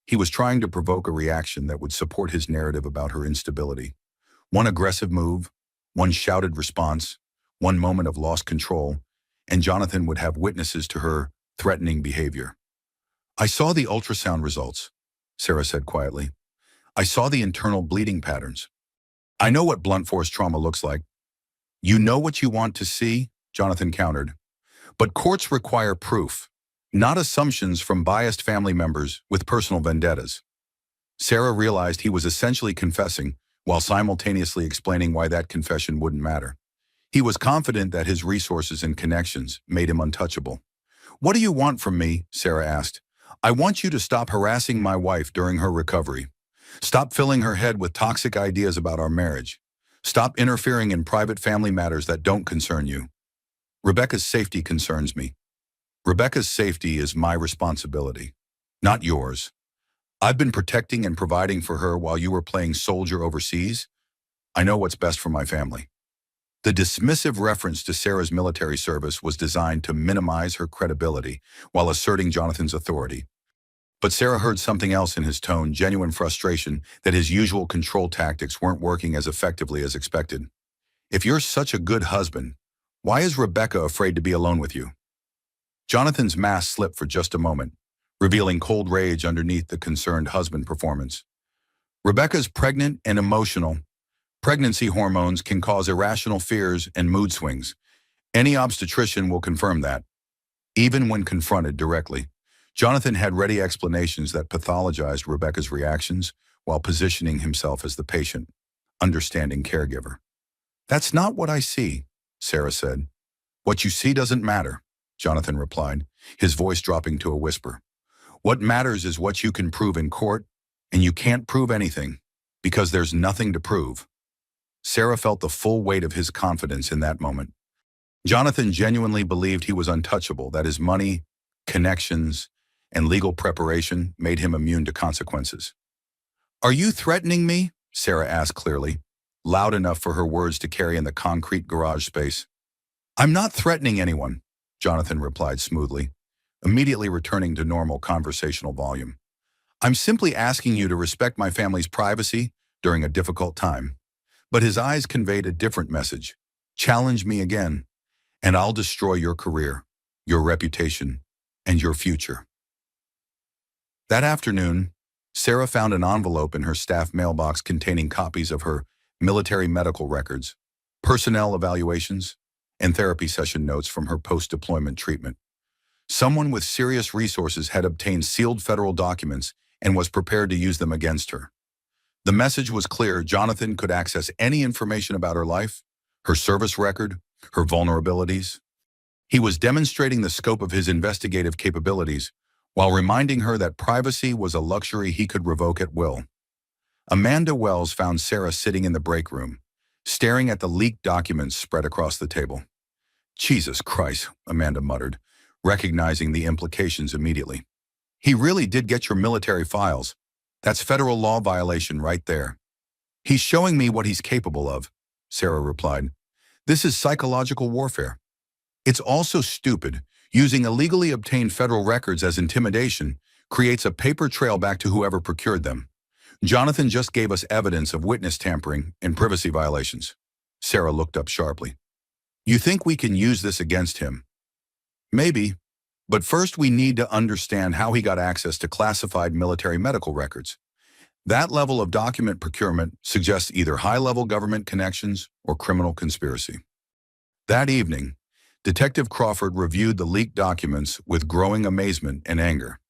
He was trying to provoke a reaction that would support his narrative about her instability. One aggressive move, one shouted response, one moment of lost control, and Jonathan would have witnesses to her threatening behavior. I saw the ultrasound results, Sarah said quietly. I saw the internal bleeding patterns. I know what blunt force trauma looks like. You know what you want to see, Jonathan countered. But courts require proof, not assumptions from biased family members with personal vendettas. Sarah realized he was essentially confessing while simultaneously explaining why that confession wouldn't matter. He was confident that his resources and connections made him untouchable. What do you want from me? Sarah asked. I want you to stop harassing my wife during her recovery. Stop filling her head with toxic ideas about our marriage. Stop interfering in private family matters that don't concern you. Rebecca's safety concerns me. Rebecca's safety is my responsibility, not yours. I've been protecting and providing for her while you were playing soldier overseas. I know what's best for my family." The dismissive reference to Sarah's military service was designed to minimize her credibility while asserting Jonathan's authority. But Sarah heard something else in his tone, genuine frustration that his usual control tactics weren't working as effectively as expected. "If you're such a good husband, why is Rebecca afraid to be alone with you?" Jonathan's mask slipped for just a moment, revealing cold rage underneath the concerned husband performance. "Rebecca's pregnant and emotional. Pregnancy hormones can cause irrational fears and mood swings. Any obstetrician will confirm that." Even when confronted directly, Jonathan had ready explanations that pathologized Rebecca's reactions while positioning himself as the patient, understanding caregiver. "That's not what I see," Sarah said. "What you see doesn't matter," Jonathan replied, his voice dropping to a whisper. "What matters is what you can prove in court, and you can't prove anything, because there's nothing to prove." Sarah felt the full weight of his confidence in that moment. Jonathan genuinely believed he was untouchable, that his money, connections, and legal preparation made him immune to consequences. "Are you threatening me?" Sarah asked clearly, loud enough for her words to carry in the concrete garage space. "I'm not threatening anyone," Jonathan replied smoothly, immediately returning to normal conversational volume. "I'm simply asking you to respect my family's privacy during a difficult time." But his eyes conveyed a different message. "Challenge me again, and I'll destroy your career, your reputation, and your future." That afternoon, Sarah found an envelope in her staff mailbox containing copies of her military medical records, personnel evaluations, and therapy session notes from her post-deployment treatment. Someone with serious resources had obtained sealed federal documents and was prepared to use them against her. The message was clear: Jonathan could access any information about her life, her service record, her vulnerabilities. He was demonstrating the scope of his investigative capabilities while reminding her that privacy was a luxury he could revoke at will. Amanda Wells found Sarah sitting in the break room, staring at the leaked documents spread across the table. "Jesus Christ," Amanda muttered, recognizing the implications immediately. "He really did get your military files. That's federal law violation right there." "He's showing me what he's capable of," Sarah replied. "This is psychological warfare." "It's also stupid. Using illegally obtained federal records as intimidation creates a paper trail back to whoever procured them. Jonathan just gave us evidence of witness tampering and privacy violations." Sarah looked up sharply. "You think we can use this against him?" "Maybe, but first we need to understand how he got access to classified military medical records. That level of document procurement suggests either high-level government connections or criminal conspiracy." That evening, Detective Crawford reviewed the leaked documents with growing amazement and anger.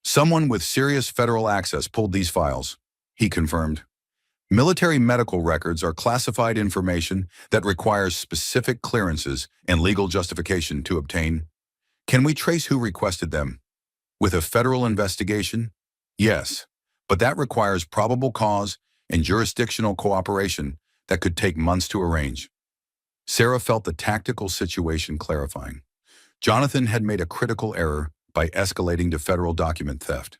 "Someone with serious federal access pulled these files," he confirmed. "Military medical records are classified information that requires specific clearances and legal justification to obtain. Can we trace who requested them? With a federal investigation? Yes, but that requires probable cause and jurisdictional cooperation that could take months to arrange." Sarah felt the tactical situation clarifying. Jonathan had made a critical error by escalating to federal document theft.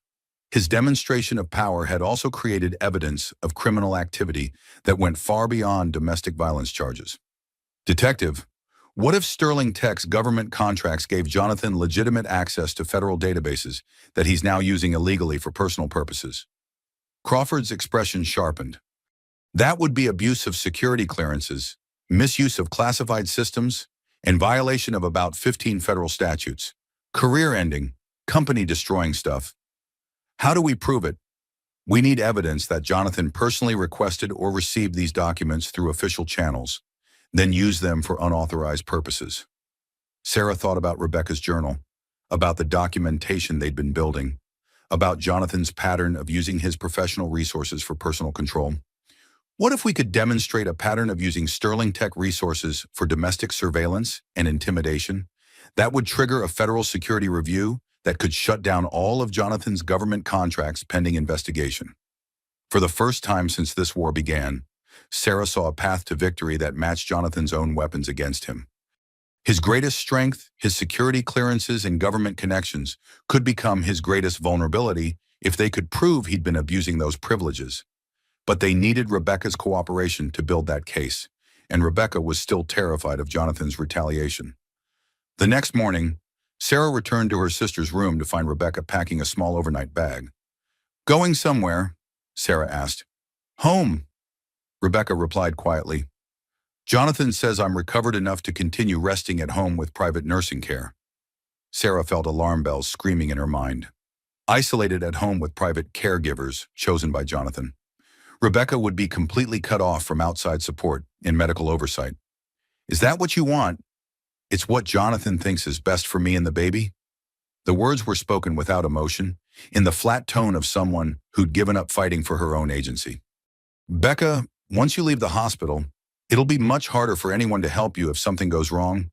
His demonstration of power had also created evidence of criminal activity that went far beyond domestic violence charges. "Detective, what if Sterling Tech's government contracts gave Jonathan legitimate access to federal databases that he's now using illegally for personal purposes?" Crawford's expression sharpened. "That would be abuse of security clearances, misuse of classified systems, and violation of about 15 federal statutes. Career-ending, company-destroying stuff. How do we prove it? We need evidence that Jonathan personally requested or received these documents through official channels, then used them for unauthorized purposes." Sarah thought about Rebecca's journal, about the documentation they'd been building, about Jonathan's pattern of using his professional resources for personal control. What if we could demonstrate a pattern of using Sterling Tech resources for domestic surveillance and intimidation? That would trigger a federal security review that could shut down all of Jonathan's government contracts pending investigation. For the first time since this war began, Sarah saw a path to victory that matched Jonathan's own weapons against him. His greatest strength, his security clearances and government connections, could become his greatest vulnerability if they could prove he'd been abusing those privileges. But they needed Rebecca's cooperation to build that case, and Rebecca was still terrified of Jonathan's retaliation. The next morning, Sarah returned to her sister's room to find Rebecca packing a small overnight bag. "Going somewhere?" Sarah asked. "Home," Rebecca replied quietly. "Jonathan says I'm recovered enough to continue resting at home with private nursing care." Sarah felt alarm bells screaming in her mind. Isolated at home with private caregivers chosen by Jonathan, Rebecca would be completely cut off from outside support and medical oversight. "Is that what you want? It's what Jonathan thinks is best for me and the baby?" The words were spoken without emotion, in the flat tone of someone who'd given up fighting for her own agency. "Becca, once you leave the hospital, it'll be much harder for anyone to help you if something goes wrong."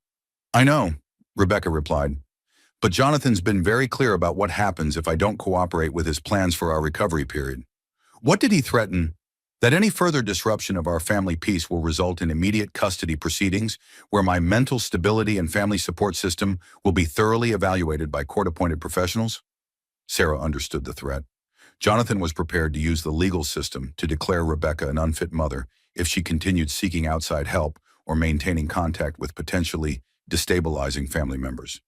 "I know," Rebecca replied, "but Jonathan's been very clear about what happens if I don't cooperate with his plans for our recovery period." "What did he threaten?" "That any further disruption of our family peace will result in immediate custody proceedings where my mental stability and family support system will be thoroughly evaluated by court-appointed professionals." Sarah understood the threat. Jonathan was prepared to use the legal system to declare Rebecca an unfit mother if she continued seeking outside help or maintaining contact with potentially destabilizing family members.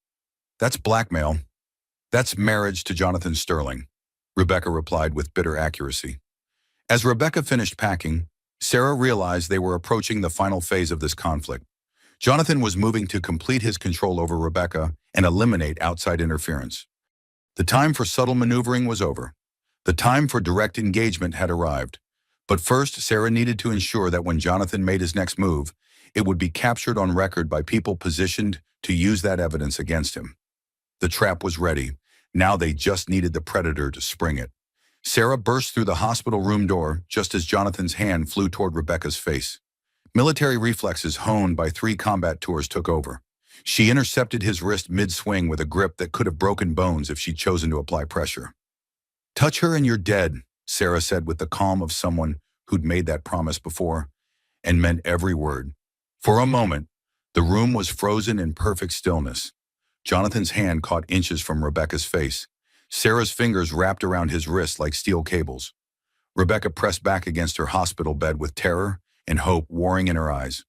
"That's blackmail. That's marriage to Jonathan Sterling," Rebecca replied with bitter accuracy. As Rebecca finished packing, Sarah realized they were approaching the final phase of this conflict. Jonathan was moving to complete his control over Rebecca and eliminate outside interference. The time for subtle maneuvering was over. The time for direct engagement had arrived. But first, Sarah needed to ensure that when Jonathan made his next move, it would be captured on record by people positioned to use that evidence against him. The trap was ready. Now they just needed the predator to spring it. Sarah burst through the hospital room door just as Jonathan's hand flew toward Rebecca's face. Military reflexes honed by 3 combat tours took over. She intercepted his wrist mid-swing with a grip that could have broken bones if she'd chosen to apply pressure. "Touch her and you're dead," Sarah said with the calm of someone who'd made that promise before, and meant every word. For a moment, the room was frozen in perfect stillness. Jonathan's hand caught inches from Rebecca's face. Sarah's fingers wrapped around his wrist like steel cables. Rebecca pressed back against her hospital bed with terror and hope warring in her eyes.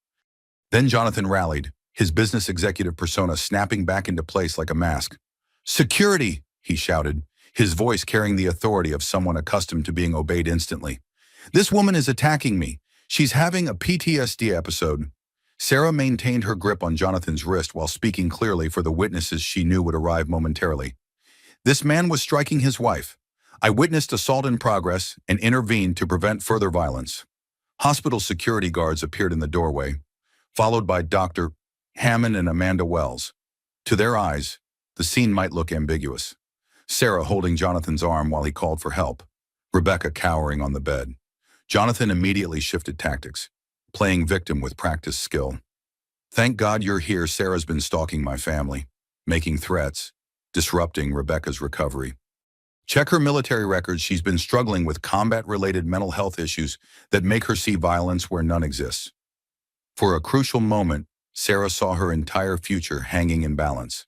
Then Jonathan rallied, his business executive persona snapping back into place like a mask. "Security!" he shouted, his voice carrying the authority of someone accustomed to being obeyed instantly. "This woman is attacking me. She's having a PTSD episode." Sarah maintained her grip on Jonathan's wrist while speaking clearly for the witnesses she knew would arrive momentarily. "This man was striking his wife. I witnessed assault in progress and intervened to prevent further violence." Hospital security guards appeared in the doorway, followed by Dr. Hammond and Amanda Wells. To their eyes, the scene might look ambiguous. Sarah holding Jonathan's arm while he called for help. Rebecca cowering on the bed. Jonathan immediately shifted tactics, playing victim with practiced skill. "Thank God you're here. Sarah's been stalking my family, making threats, disrupting Rebecca's recovery. Check her military records. She's been struggling with combat-related mental health issues that make her see violence where none exists." For a crucial moment, Sarah saw her entire future hanging in balance.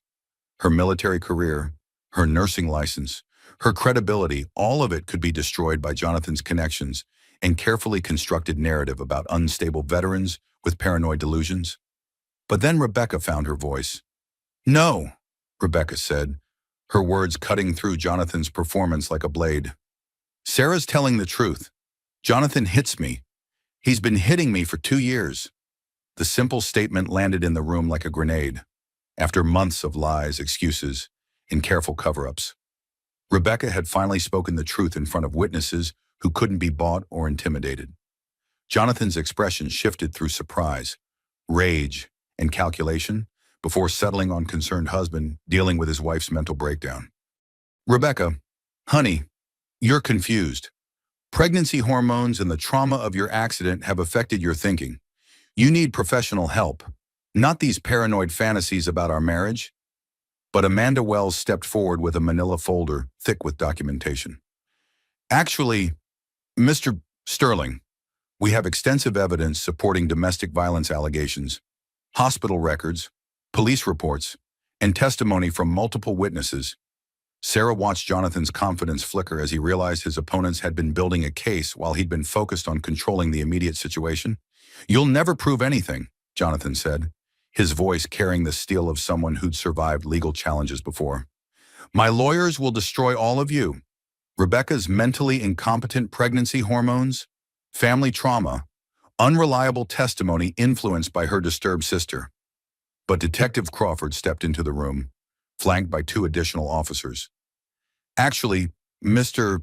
Her military career, her nursing license, her credibility, all of it could be destroyed by Jonathan's connections and carefully constructed narrative about unstable veterans with paranoid delusions. But then Rebecca found her voice. "No," Rebecca said, her words cutting through Jonathan's performance like a blade. "Sarah's telling the truth. Jonathan hits me. He's been hitting me for 2 years." The simple statement landed in the room like a grenade, after months of lies, excuses, and careful cover-ups. Rebecca had finally spoken the truth in front of witnesses who couldn't be bought or intimidated. Jonathan's expression shifted through surprise, rage, and calculation before settling on concerned husband dealing with his wife's mental breakdown. "Rebecca, honey, you're confused. Pregnancy hormones and the trauma of your accident have affected your thinking. You need professional help, not these paranoid fantasies about our marriage." But Amanda Wells stepped forward with a manila folder thick with documentation. "Actually, Mr. Sterling, We have extensive evidence supporting domestic violence allegations, hospital records, police reports, and testimony from multiple witnesses. Sarah watched Jonathan's confidence flicker as he realized his opponents had been building a case while he'd been focused on controlling the immediate situation. "You'll never prove anything," Jonathan said, his voice carrying the steel of someone who'd survived legal challenges before. "My lawyers will destroy all of you. Rebecca's mentally incompetent pregnancy hormones, family trauma, unreliable testimony influenced by her disturbed sister." But Detective Crawford stepped into the room, flanked by 2 additional officers. "Actually, Mr.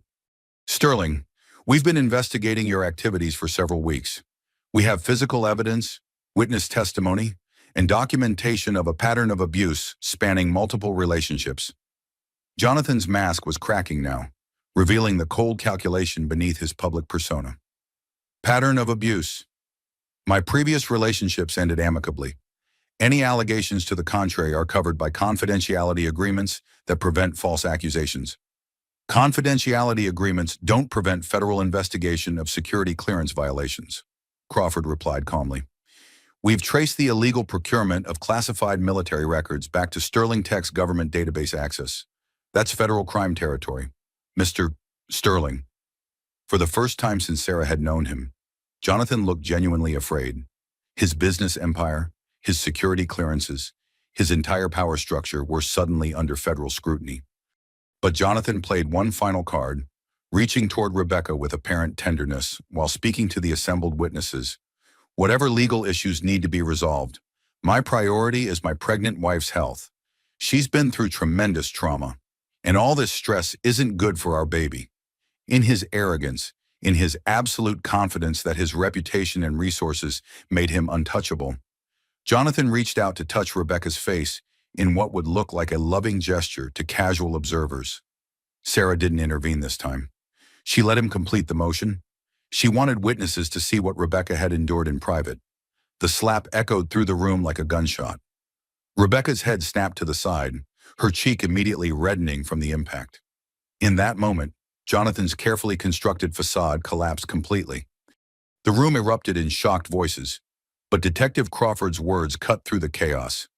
Sterling, we've been investigating your activities for several weeks. We have physical evidence, witness testimony, and documentation of a pattern of abuse spanning multiple relationships." Jonathan's mask was cracking now, revealing the cold calculation beneath his public persona. "Pattern of abuse. My previous relationships ended amicably. Any allegations to the contrary are covered by confidentiality agreements that prevent false accusations. Confidentiality agreements don't prevent federal investigation of security clearance violations," Crawford replied calmly. "We've traced the illegal procurement of classified military records back to Sterling Tech's government database access. That's federal crime territory. Mr. Sterling." For the first time since Sarah had known him, Jonathan looked genuinely afraid. His business empire, his security clearances, his entire power structure were suddenly under federal scrutiny. But Jonathan played one final card, reaching toward Rebecca with apparent tenderness while speaking to the assembled witnesses. "Whatever legal issues need to be resolved, my priority is my pregnant wife's health. She's been through tremendous trauma, and all this stress isn't good for our baby." In his arrogance, in his absolute confidence that his reputation and resources made him untouchable, Jonathan reached out to touch Rebecca's face in what would look like a loving gesture to casual observers. Sarah didn't intervene this time. She let him complete the motion. She wanted witnesses to see what Rebecca had endured in private. The slap echoed through the room like a gunshot. Rebecca's head snapped to the side, her cheek immediately reddening from the impact. In that moment, Jonathan's carefully constructed facade collapsed completely. The room erupted in shocked voices, but Detective Crawford's words cut through the chaos.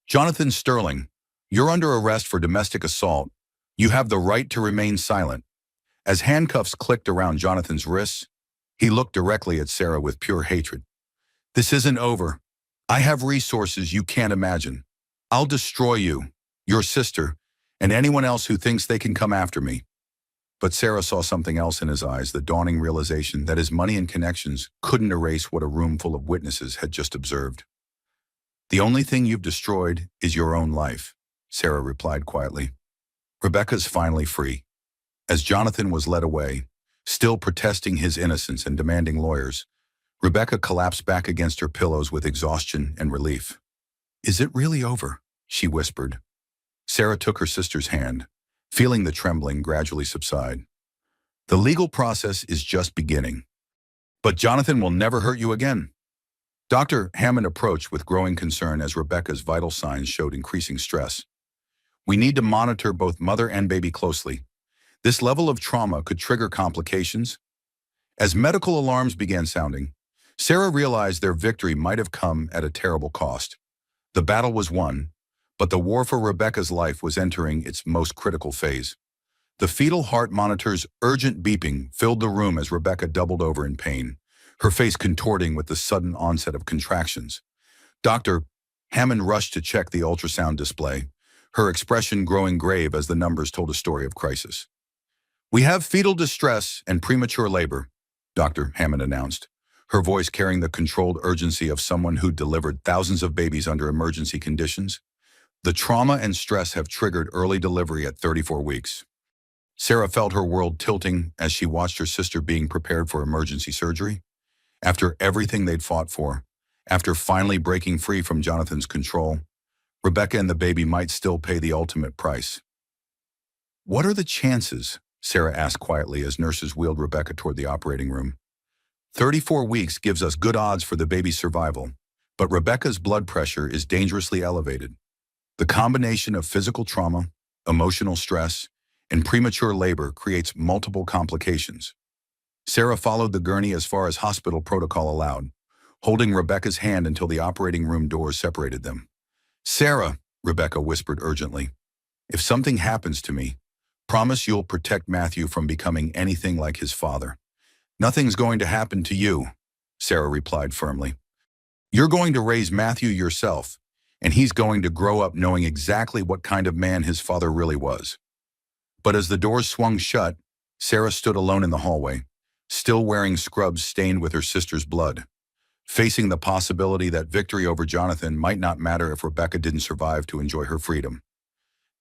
"Jonathan Sterling, you're under arrest for domestic assault. You have the right to remain silent." As handcuffs clicked around Jonathan's wrists, he looked directly at Sarah with pure hatred. "This isn't over. I have resources you can't imagine. I'll destroy you, your sister, and anyone else who thinks they can come after me." But Sarah saw something else in his eyes, the dawning realization that his money and connections couldn't erase what a room full of witnesses had just observed. "The only thing you've destroyed is your own life," Sarah replied quietly. "Rebecca's finally free." As Jonathan was led away, still protesting his innocence and demanding lawyers, Rebecca collapsed back against her pillows with exhaustion and relief. "Is it really over?" she whispered. Sarah took her sister's hand, feeling the trembling gradually subside. "The legal process is just beginning. But Jonathan will never hurt you again." Dr. Hammond approached with growing concern as Rebecca's vital signs showed increasing stress. "We need to monitor both mother and baby closely. This level of trauma could trigger complications." As medical alarms began sounding, Sarah realized their victory might have come at a terrible cost. The battle was won, but the war for Rebecca's life was entering its most critical phase. The fetal heart monitor's urgent beeping filled the room as Rebecca doubled over in pain, her face contorting with the sudden onset of contractions. Dr. Hammond rushed to check the ultrasound display, her expression growing grave as the numbers told a story of crisis. "We have fetal distress and premature labor," Dr. Hammond announced, her voice carrying the controlled urgency of someone who delivered thousands of babies under emergency conditions. "The trauma and stress have triggered early delivery at 34 weeks. Sarah felt her world tilting as she watched her sister being prepared for emergency surgery. After everything they'd fought for, after finally breaking free from Jonathan's control, Rebecca and the baby might still pay the ultimate price. "What are the chances?" Sarah asked quietly as nurses wheeled Rebecca toward the operating room. 34 weeks gives us good odds for the baby's survival, but Rebecca's blood pressure is dangerously elevated. The combination of physical trauma, emotional stress, and premature labor creates multiple complications. Sarah followed the gurney as far as hospital protocol allowed, holding Rebecca's hand until the operating room doors separated them. "Sarah," Rebecca whispered urgently, "if something happens to me, promise you'll protect Matthew from becoming anything like his father." "Nothing's going to happen to you," Sarah replied firmly. "You're going to raise Matthew yourself, and he's going to grow up knowing exactly what kind of man his father really was." But as the doors swung shut, Sarah stood alone in the hallway, still wearing scrubs stained with her sister's blood, facing the possibility that victory over Jonathan might not matter if Rebecca didn't survive to enjoy her freedom.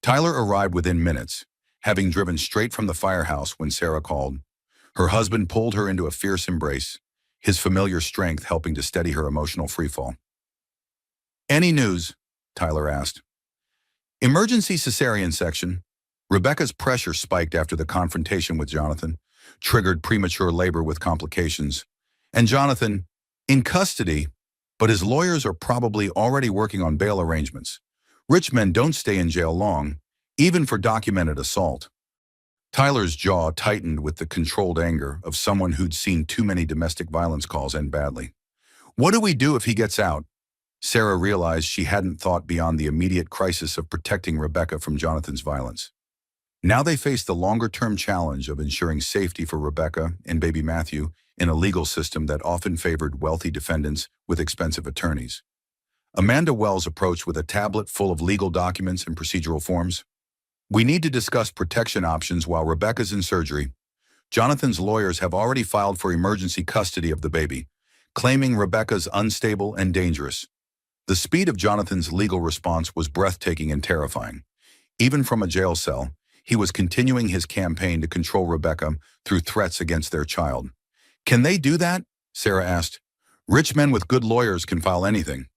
Tyler arrived within minutes, having driven straight from the firehouse when Sarah called. Her husband pulled her into a fierce embrace, his familiar strength helping to steady her emotional freefall. "Any news?" Tyler asked. "Emergency cesarean section." Rebecca's pressure spiked after the confrontation with Jonathan, triggered premature labor with complications. "And Jonathan, in custody, but his lawyers are probably already working on bail arrangements. Rich men don't stay in jail long, even for documented assault." Tyler's jaw tightened with the controlled anger of someone who'd seen too many domestic violence calls end badly. "What do we do if he gets out?" Sarah realized she hadn't thought beyond the immediate crisis of protecting Rebecca from Jonathan's violence. Now they faced the longer-term challenge of ensuring safety for Rebecca and baby Matthew in a legal system that often favored wealthy defendants with expensive attorneys. Amanda Wells approached with a tablet full of legal documents and procedural forms. "We need to discuss protection options while Rebecca's in surgery. Jonathan's lawyers have already filed for emergency custody of the baby, claiming Rebecca's unstable and dangerous." The speed of Jonathan's legal response was breathtaking and terrifying. Even from a jail cell, he was continuing his campaign to control Rebecca through threats against their child. "Can they do that?" Sarah asked. "Rich men with good lawyers can file anything."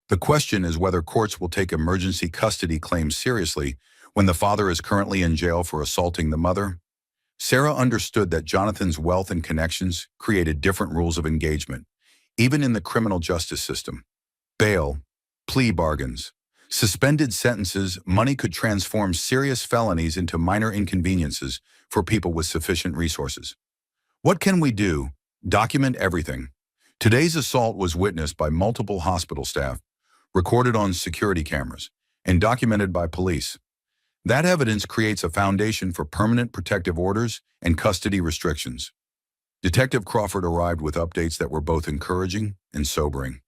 The question is whether courts will take emergency custody claims seriously when the father is currently in jail for assaulting the mother. Sarah understood that Jonathan's wealth and connections created different rules of engagement, even in the criminal justice system. Bail, plea bargains, suspended sentences, money could transform serious felonies into minor inconveniences for people with sufficient resources. "What can we do?" "Document everything." Today's assault was witnessed by multiple hospital staff, recorded on security cameras, and documented by police. That evidence creates a foundation for permanent protective orders and custody restrictions. Detective Crawford arrived with updates that were both encouraging and sobering.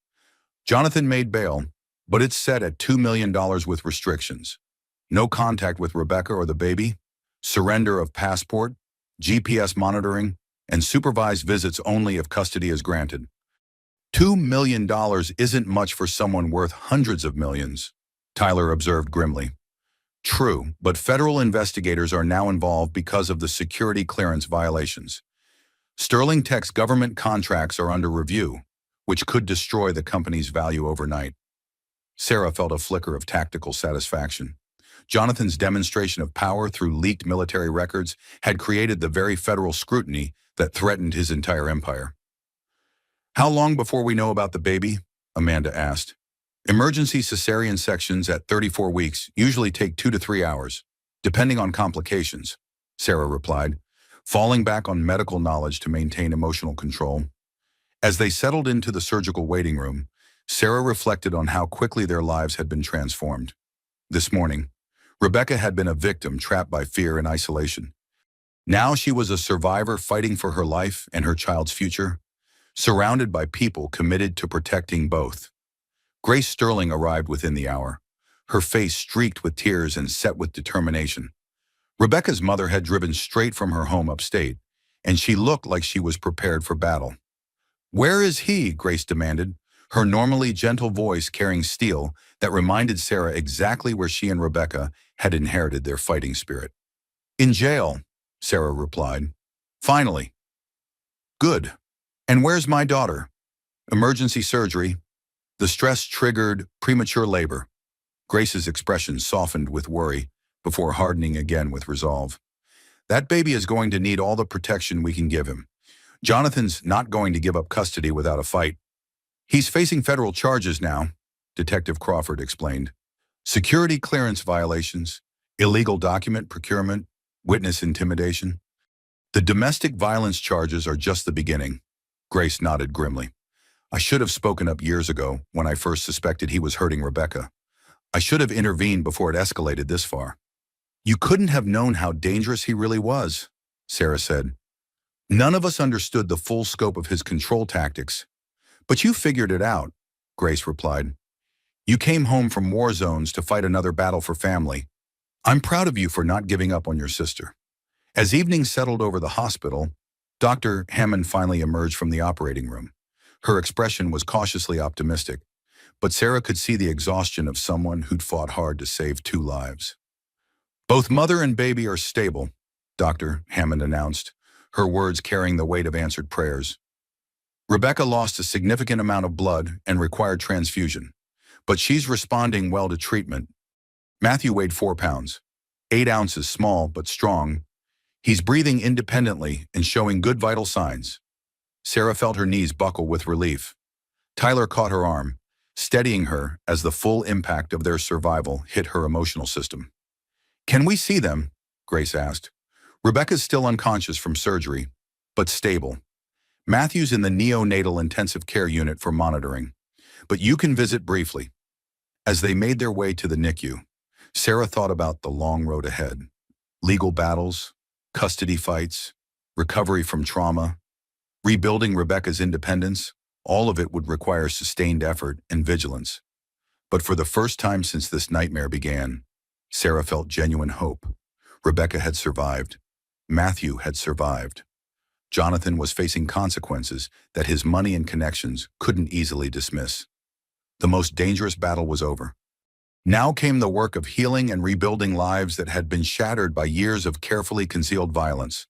Jonathan made bail, but it's set at $2 million with restrictions. No contact with Rebecca or the baby, surrender of passport, GPS monitoring, and supervised visits only if custody is granted. $2 million isn't much for someone worth hundreds of millions, Tyler observed grimly. True, but federal investigators are now involved because of the security clearance violations. Sterling Tech's government contracts are under review, which could destroy the company's value overnight. Sarah felt a flicker of tactical satisfaction. Jonathan's demonstration of power through leaked military records had created the very federal scrutiny that threatened his entire empire. "How long before we know about the baby?" Amanda asked. "Emergency cesarean sections at 34 weeks usually take 2 to 3 hours, depending on complications," Sarah replied, falling back on medical knowledge to maintain emotional control. As they settled into the surgical waiting room, Sarah reflected on how quickly their lives had been transformed. This morning, Rebecca had been a victim trapped by fear and isolation. Now she was a survivor fighting for her life and her child's future, surrounded by people committed to protecting both. Grace Sterling arrived within the hour, her face streaked with tears and set with determination. Rebecca's mother had driven straight from her home upstate, and she looked like she was prepared for battle. "Where is he?" Grace demanded, her normally gentle voice carrying steel that reminded Sarah exactly where she and Rebecca had inherited their fighting spirit. "In jail," Sarah replied. "Finally." "Good. And where's my daughter?" "Emergency surgery." The stress triggered premature labor. Grace's expression softened with worry before hardening again with resolve. "That baby is going to need all the protection we can give him. Jonathan's not going to give up custody without a fight." "He's facing federal charges now," Detective Crawford explained. "Security clearance violations, illegal document procurement, witness intimidation." The domestic violence charges are just the beginning. Grace nodded grimly. I should have spoken up years ago when I first suspected he was hurting Rebecca. I should have intervened before it escalated this far. You couldn't have known how dangerous he really was, Sarah said. None of us understood the full scope of his control tactics. But you figured it out, Grace replied. You came home from war zones to fight another battle for family. I'm proud of you for not giving up on your sister. As evening settled over the hospital, Dr. Hammond finally emerged from the operating room. Her expression was cautiously optimistic, but Sarah could see the exhaustion of someone who'd fought hard to save 2 lives. Both mother and baby are stable, Dr. Hammond announced, her words carrying the weight of answered prayers. Rebecca lost a significant amount of blood and required transfusion, but she's responding well to treatment. Matthew weighed 4 pounds, 8 ounces, small but strong. He's breathing independently and showing good vital signs. Sarah felt her knees buckle with relief. Tyler caught her arm, steadying her as the full impact of their survival hit her emotional system. Can we see them? Grace asked. Rebecca's still unconscious from surgery, but stable. Matthew's in the neonatal intensive care unit for monitoring, but you can visit briefly. As they made their way to the NICU, Sarah thought about the long road ahead. Legal battles, custody fights, recovery from trauma, rebuilding Rebecca's independence, all of it would require sustained effort and vigilance. But for the first time since this nightmare began, Sarah felt genuine hope. Rebecca had survived. Matthew had survived. Jonathan was facing consequences that his money and connections couldn't easily dismiss. The most dangerous battle was over. Now came the work of healing and rebuilding lives that had been shattered by years of carefully concealed violence.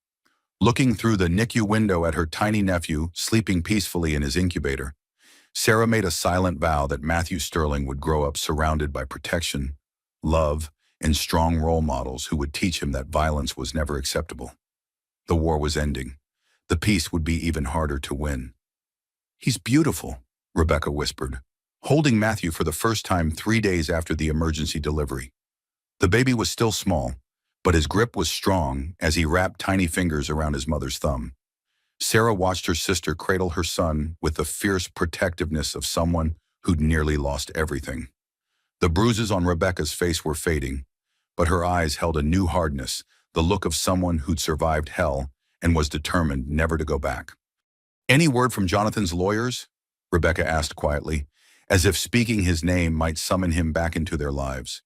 Looking through the NICU window at her tiny nephew sleeping peacefully in his incubator, Sarah made a silent vow that Matthew Sterling would grow up surrounded by protection, love, and strong role models who would teach him that violence was never acceptable. The war was ending. The peace would be even harder to win. He's beautiful, Rebecca whispered, holding Matthew for the first time 3 days after the emergency delivery. The baby was still small, but his grip was strong as he wrapped tiny fingers around his mother's thumb. Sarah watched her sister cradle her son with the fierce protectiveness of someone who'd nearly lost everything. The bruises on Rebecca's face were fading, but her eyes held a new hardness, the look of someone who'd survived hell and was determined never to go back. Any word from Jonathan's lawyers? Rebecca asked quietly, as if speaking his name might summon him back into their lives.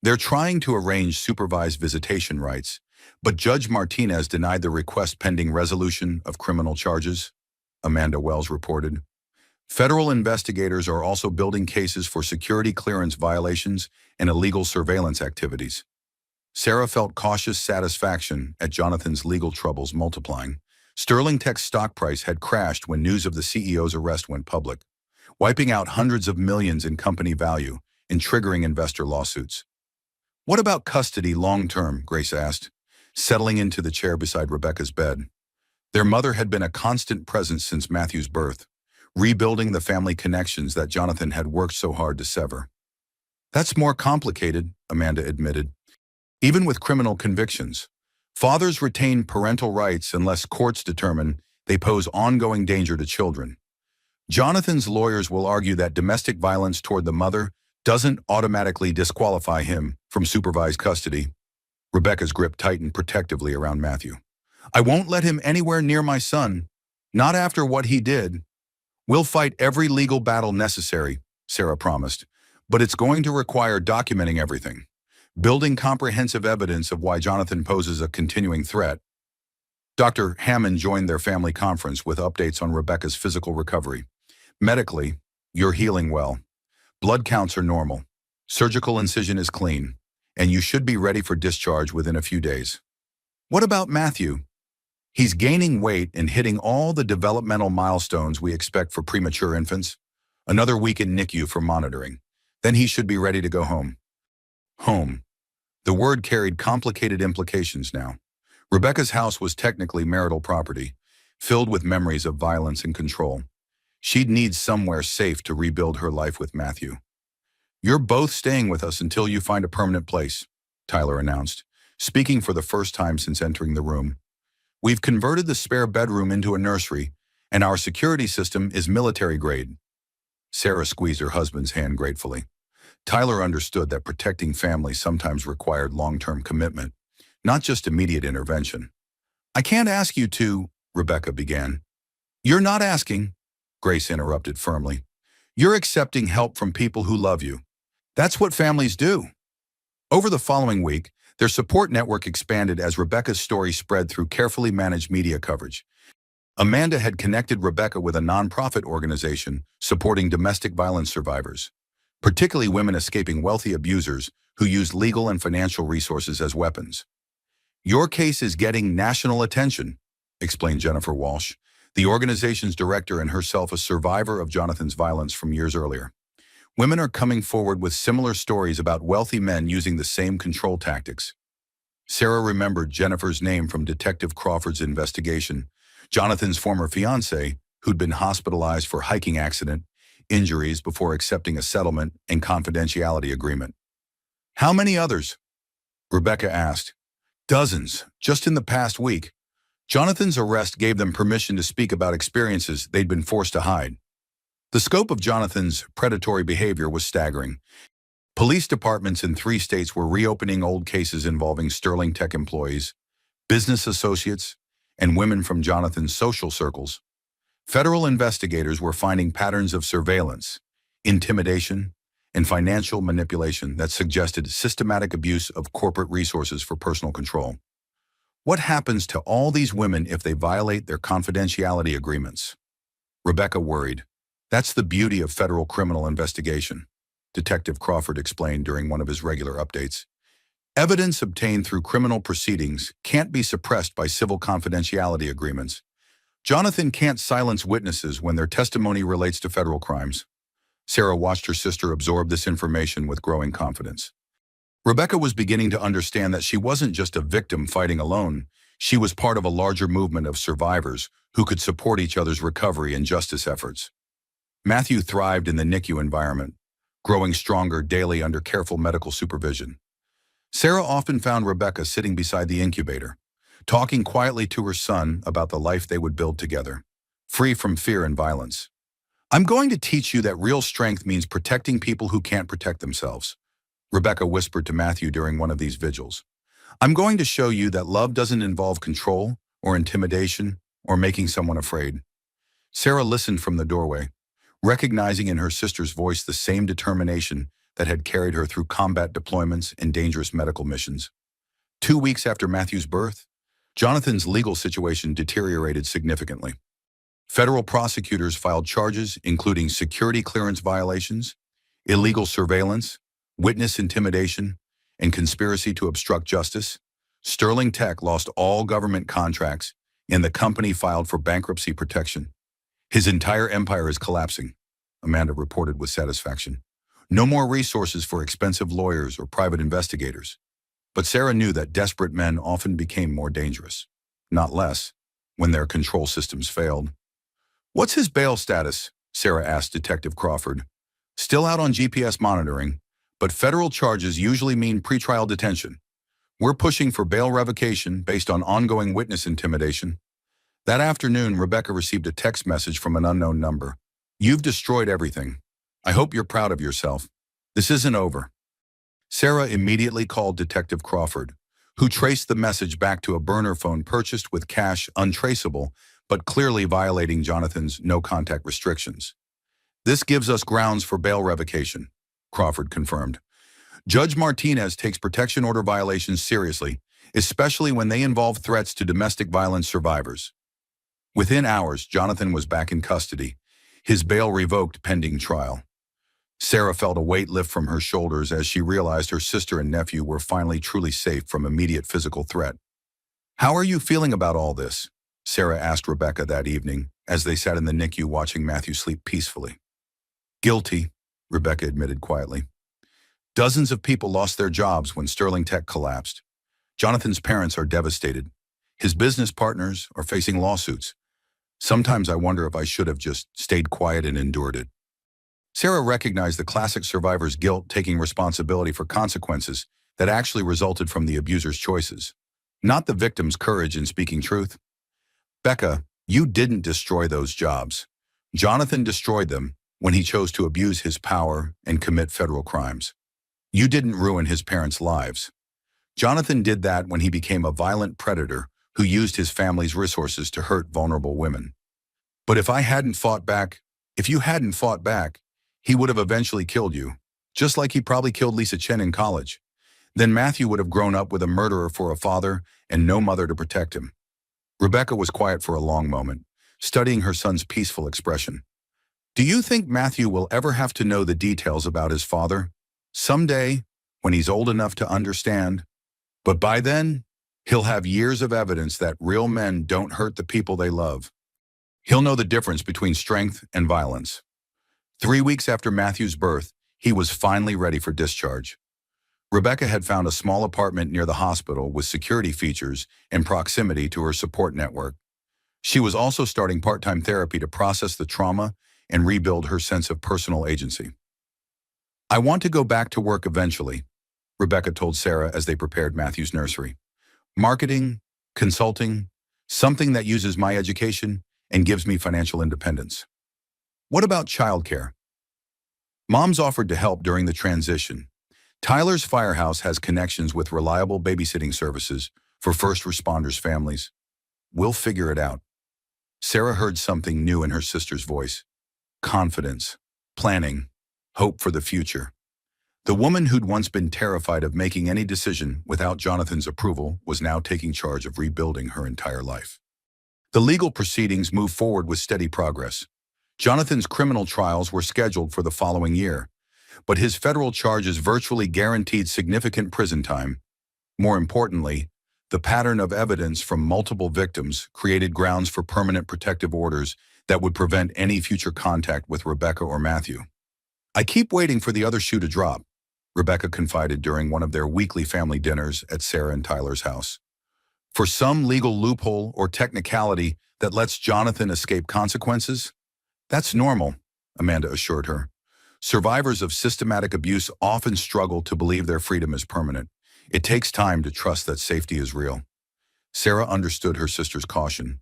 They're trying to arrange supervised visitation rights, but Judge Martinez denied the request pending resolution of criminal charges, Amanda Wells reported. Federal investigators are also building cases for security clearance violations and illegal surveillance activities. Sarah felt cautious satisfaction at Jonathan's legal troubles multiplying. Sterling Tech's stock price had crashed when news of the CEO's arrest went public, wiping out hundreds of millions in company value and triggering investor lawsuits. What about custody long-term? Grace asked, settling into the chair beside Rebecca's bed. Their mother had been a constant presence since Matthew's birth, rebuilding the family connections that Jonathan had worked so hard to sever. That's more complicated, Amanda admitted. Even with criminal convictions, fathers retain parental rights unless courts determine they pose ongoing danger to children. Jonathan's lawyers will argue that domestic violence toward the mother doesn't automatically disqualify him from supervised custody. Rebecca's grip tightened protectively around Matthew. I won't let him anywhere near my son, not after what he did. We'll fight every legal battle necessary, Sarah promised, but it's going to require documenting everything, building comprehensive evidence of why Jonathan poses a continuing threat. Dr. Hammond joined their family conference with updates on Rebecca's physical recovery. Medically, you're healing well. Blood counts are normal. Surgical incision is clean, and you should be ready for discharge within a few days. What about Matthew? He's gaining weight and hitting all the developmental milestones we expect for premature infants. Another week in NICU for monitoring. Then he should be ready to go home. Home. The word carried complicated implications now. Rebecca's house was technically marital property, filled with memories of violence and control. She'd need somewhere safe to rebuild her life with Matthew. You're both staying with us until you find a permanent place, Tyler announced, speaking for the first time since entering the room. We've converted the spare bedroom into a nursery, and our security system is military grade. Sarah squeezed her husband's hand gratefully. Tyler understood that protecting family sometimes required long-term commitment, not just immediate intervention. I can't ask you to, Rebecca began. You're not asking, Grace interrupted firmly. You're accepting help from people who love you. That's what families do. Over the following week, their support network expanded as Rebecca's story spread through carefully managed media coverage. Amanda had connected Rebecca with a nonprofit organization supporting domestic violence survivors, particularly women escaping wealthy abusers who used legal and financial resources as weapons. Your case is getting national attention, explained Jennifer Walsh, the organization's director and herself a survivor of Jonathan's violence from years earlier. Women are coming forward with similar stories about wealthy men using the same control tactics. Sarah remembered Jennifer's name from Detective Crawford's investigation, Jonathan's former fiancé, who'd been hospitalized for hiking accident, injuries before accepting a settlement and confidentiality agreement. How many others? Rebecca asked. Dozens, just in the past week. Jonathan's arrest gave them permission to speak about experiences they'd been forced to hide. The scope of Jonathan's predatory behavior was staggering. Police departments in 3 states were reopening old cases involving Sterling Tech employees, business associates, and women from Jonathan's social circles. Federal investigators were finding patterns of surveillance, intimidation, and financial manipulation that suggested systematic abuse of corporate resources for personal control. What happens to all these women if they violate their confidentiality agreements? Rebecca worried. That's the beauty of federal criminal investigation, Detective Crawford explained during one of his regular updates. Evidence obtained through criminal proceedings can't be suppressed by civil confidentiality agreements. Jonathan can't silence witnesses when their testimony relates to federal crimes. Sarah watched her sister absorb this information with growing confidence. Rebecca was beginning to understand that she wasn't just a victim fighting alone. She was part of a larger movement of survivors who could support each other's recovery and justice efforts. Matthew thrived in the NICU environment, growing stronger daily under careful medical supervision. Sarah often found Rebecca sitting beside the incubator, talking quietly to her son about the life they would build together, free from fear and violence. I'm going to teach you that real strength means protecting people who can't protect themselves, Rebecca whispered to Matthew during one of these vigils. I'm going to show you that love doesn't involve control or intimidation or making someone afraid. Sarah listened from the doorway, recognizing in her sister's voice the same determination that had carried her through combat deployments and dangerous medical missions. 2 weeks after Matthew's birth, Jonathan's legal situation deteriorated significantly. Federal prosecutors filed charges including security clearance violations, illegal surveillance, witness intimidation, and conspiracy to obstruct justice. Sterling Tech lost all government contracts, and the company filed for bankruptcy protection. His entire empire is collapsing, Amanda reported with satisfaction. No more resources for expensive lawyers or private investigators. But Sarah knew that desperate men often became more dangerous, not less, when their control systems failed. What's his bail status? Sarah asked Detective Crawford. Still out on GPS monitoring, but federal charges usually mean pretrial detention. We're pushing for bail revocation based on ongoing witness intimidation. That afternoon, Rebecca received a text message from an unknown number. You've destroyed everything. I hope you're proud of yourself. This isn't over. Sarah immediately called Detective Crawford, who traced the message back to a burner phone purchased with cash untraceable, but clearly violating Jonathan's no-contact restrictions. This gives us grounds for bail revocation, Crawford confirmed. Judge Martinez takes protection order violations seriously, especially when they involve threats to domestic violence survivors. Within hours, Jonathan was back in custody, his bail revoked pending trial. Sarah felt a weight lift from her shoulders as she realized her sister and nephew were finally truly safe from immediate physical threat. How are you feeling about all this? Sarah asked Rebecca that evening as they sat in the NICU watching Matthew sleep peacefully. Guilty, Rebecca admitted quietly. Dozens of people lost their jobs when Sterling Tech collapsed. Jonathan's parents are devastated. His business partners are facing lawsuits. Sometimes I wonder if I should have just stayed quiet and endured it. Sarah recognized the classic survivor's guilt, taking responsibility for consequences that actually resulted from the abuser's choices, not the victim's courage in speaking truth. Becca, you didn't destroy those jobs. Jonathan destroyed them when he chose to abuse his power and commit federal crimes. You didn't ruin his parents' lives. Jonathan did that when he became a violent predator who used his family's resources to hurt vulnerable women. But if you hadn't fought back, he would have eventually killed you, just like he probably killed Lisa Chen in college. Then Matthew would have grown up with a murderer for a father and no mother to protect him. Rebecca was quiet for a long moment, studying her son's peaceful expression. Do you think Matthew will ever have to know the details about his father? Someday, when he's old enough to understand. But by then, he'll have years of evidence that real men don't hurt the people they love. He'll know the difference between strength and violence. 3 weeks after Matthew's birth, he was finally ready for discharge. Rebecca had found a small apartment near the hospital with security features and proximity to her support network. She was also starting part-time therapy to process the trauma and rebuild her sense of personal agency. I want to go back to work eventually, Rebecca told Sarah as they prepared Matthew's nursery. Marketing, consulting, something that uses my education and gives me financial independence. What about childcare? Moms offered to help during the transition. Tyler's Firehouse has connections with reliable babysitting services for first responders' families. We'll figure it out. Sarah heard something new in her sister's voice. Confidence, planning, hope for the future. The woman who'd once been terrified of making any decision without Jonathan's approval was now taking charge of rebuilding her entire life. The legal proceedings moved forward with steady progress. Jonathan's criminal trials were scheduled for the following year, but his federal charges virtually guaranteed significant prison time. More importantly, the pattern of evidence from multiple victims created grounds for permanent protective orders that would prevent any future contact with Rebecca or Matthew. I keep waiting for the other shoe to drop, Rebecca confided during one of their weekly family dinners at Sarah and Tyler's house. For some legal loophole or technicality that lets Jonathan escape consequences? That's normal, Amanda assured her. Survivors of systematic abuse often struggle to believe their freedom is permanent. It takes time to trust that safety is real. Sarah understood her sister's caution.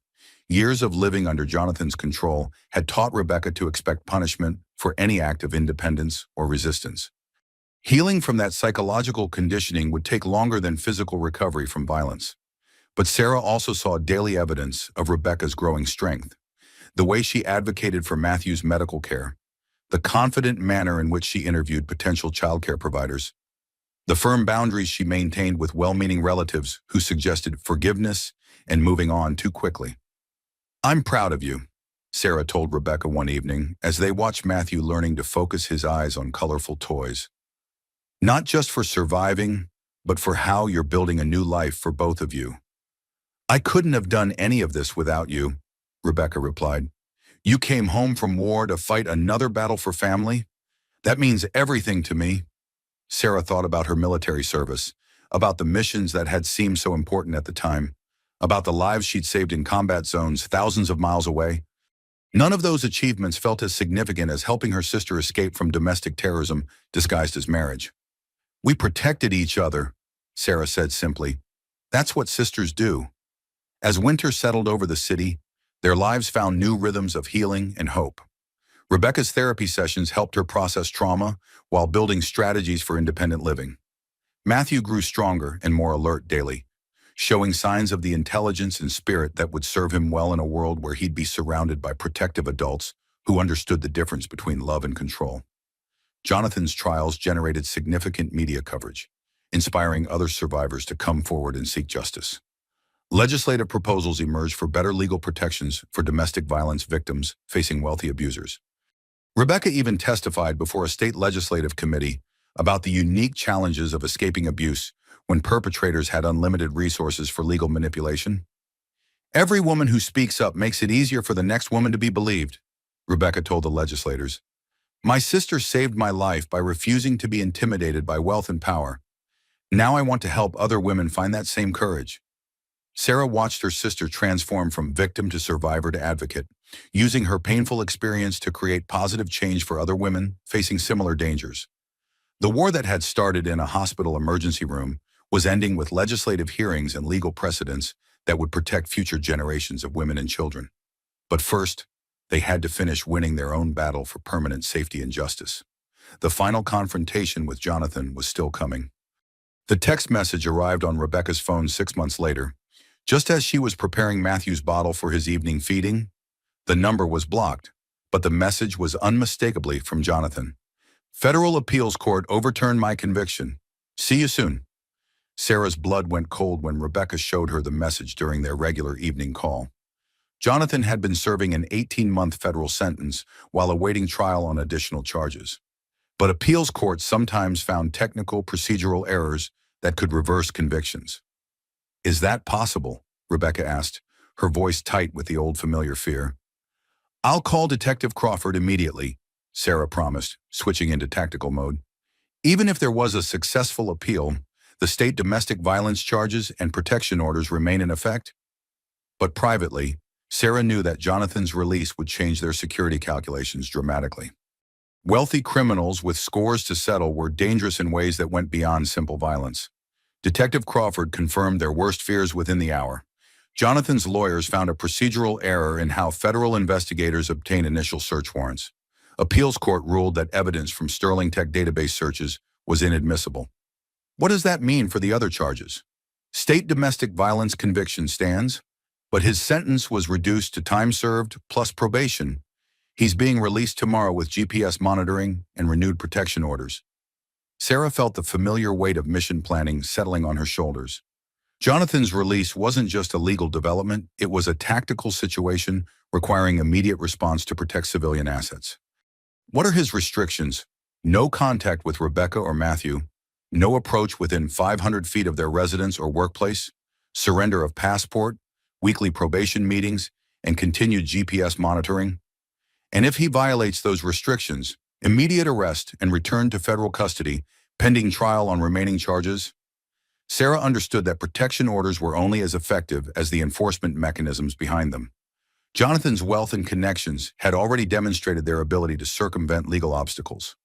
Years of living under Jonathan's control had taught Rebecca to expect punishment for any act of independence or resistance. Healing from that psychological conditioning would take longer than physical recovery from violence. But Sarah also saw daily evidence of Rebecca's growing strength. The way she advocated for Matthew's medical care, the confident manner in which she interviewed potential childcare providers, the firm boundaries she maintained with well-meaning relatives who suggested forgiveness and moving on too quickly. I'm proud of you, Sarah told Rebecca one evening as they watched Matthew learning to focus his eyes on colorful toys. Not just for surviving, but for how you're building a new life for both of you. I couldn't have done any of this without you, Rebecca replied. You came home from war to fight another battle for family? That means everything to me. Sarah thought about her military service, about the missions that had seemed so important at the time, about the lives she'd saved in combat zones thousands of miles away. None of those achievements felt as significant as helping her sister escape from domestic terrorism disguised as marriage. We protected each other, Sarah said simply. That's what sisters do. As winter settled over the city, their lives found new rhythms of healing and hope. Rebecca's therapy sessions helped her process trauma while building strategies for independent living. Matthew grew stronger and more alert daily, showing signs of the intelligence and spirit that would serve him well in a world where he'd be surrounded by protective adults who understood the difference between love and control. Jonathan's trials generated significant media coverage, inspiring other survivors to come forward and seek justice. Legislative proposals emerged for better legal protections for domestic violence victims facing wealthy abusers. Rebecca even testified before a state legislative committee about the unique challenges of escaping abuse when perpetrators had unlimited resources for legal manipulation. Every woman who speaks up makes it easier for the next woman to be believed, Rebecca told the legislators. My sister saved my life by refusing to be intimidated by wealth and power. Now I want to help other women find that same courage. Sarah watched her sister transform from victim to survivor to advocate, using her painful experience to create positive change for other women facing similar dangers. The war that had started in a hospital emergency room was ending with legislative hearings and legal precedents that would protect future generations of women and children. But first, they had to finish winning their own battle for permanent safety and justice. The final confrontation with Jonathan was still coming. The text message arrived on Rebecca's phone 6 months later. Just as she was preparing Matthew's bottle for his evening feeding, the number was blocked, but the message was unmistakably from Jonathan. "Federal Appeals Court overturned my conviction. See you soon." Sarah's blood went cold when Rebecca showed her the message during their regular evening call. Jonathan had been serving an 18-month federal sentence while awaiting trial on additional charges. But appeals courts sometimes found technical procedural errors that could reverse convictions. "Is that possible?" Rebecca asked, her voice tight with the old familiar fear. "I'll call Detective Crawford immediately," Sarah promised, switching into tactical mode. Even if there was a successful appeal, the state domestic violence charges and protection orders remain in effect. But privately, Sarah knew that Jonathan's release would change their security calculations dramatically. Wealthy criminals with scores to settle were dangerous in ways that went beyond simple violence. Detective Crawford confirmed their worst fears within the hour. Jonathan's lawyers found a procedural error in how federal investigators obtain initial search warrants. Appeals court ruled that evidence from Sterling Tech database searches was inadmissible. What does that mean for the other charges? State domestic violence conviction stands, but his sentence was reduced to time served plus probation. He's being released tomorrow with GPS monitoring and renewed protection orders. Sarah felt the familiar weight of mission planning settling on her shoulders. Jonathan's release wasn't just a legal development, it was a tactical situation requiring immediate response to protect civilian assets. What are his restrictions? No contact with Rebecca or Matthew, no approach within 500 feet of their residence or workplace, surrender of passport, weekly probation meetings, and continued GPS monitoring. And if he violates those restrictions, immediate arrest and return to federal custody, pending trial on remaining charges. Sarah understood that protection orders were only as effective as the enforcement mechanisms behind them. Jonathan's wealth and connections had already demonstrated their ability to circumvent legal obstacles.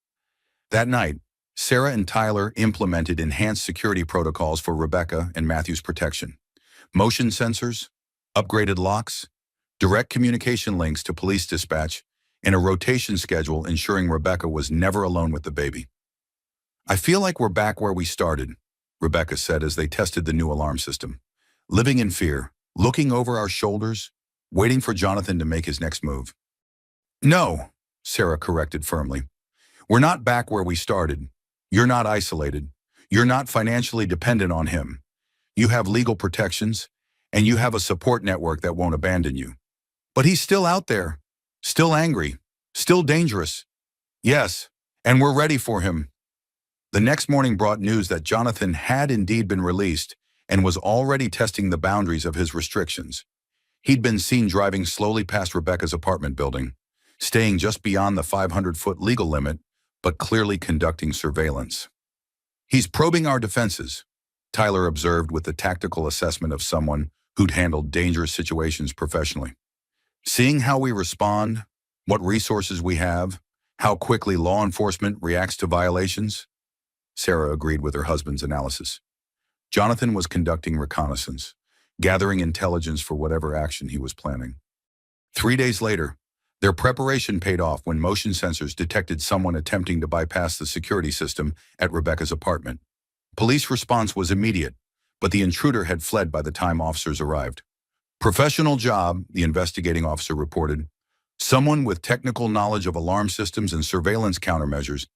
That night, Sarah and Tyler implemented enhanced security protocols for Rebecca and Matthew's protection. Motion sensors, upgraded locks, direct communication links to police dispatch, and a rotation schedule ensuring Rebecca was never alone with the baby. "I feel like we're back where we started," Rebecca said as they tested the new alarm system. "Living in fear, looking over our shoulders, waiting for Jonathan to make his next move." "No," Sarah corrected firmly. "We're not back where we started. You're not isolated. You're not financially dependent on him. You have legal protections, and you have a support network that won't abandon you. But he's still out there, still angry, still dangerous. Yes, and we're ready for him." The next morning brought news that Jonathan had indeed been released and was already testing the boundaries of his restrictions. He'd been seen driving slowly past Rebecca's apartment building, staying just beyond the 500-foot legal limit, but clearly conducting surveillance. "He's probing our defenses," Tyler observed with the tactical assessment of someone who'd handled dangerous situations professionally. "Seeing how we respond, what resources we have, how quickly law enforcement reacts to violations." Sarah agreed with her husband's analysis. Jonathan was conducting reconnaissance, gathering intelligence for whatever action he was planning. 3 days later, their preparation paid off when motion sensors detected someone attempting to bypass the security system at Rebecca's apartment. Police response was immediate, but the intruder had fled by the time officers arrived. "Professional job," the investigating officer reported. "Someone with technical knowledge of alarm systems and surveillance countermeasures.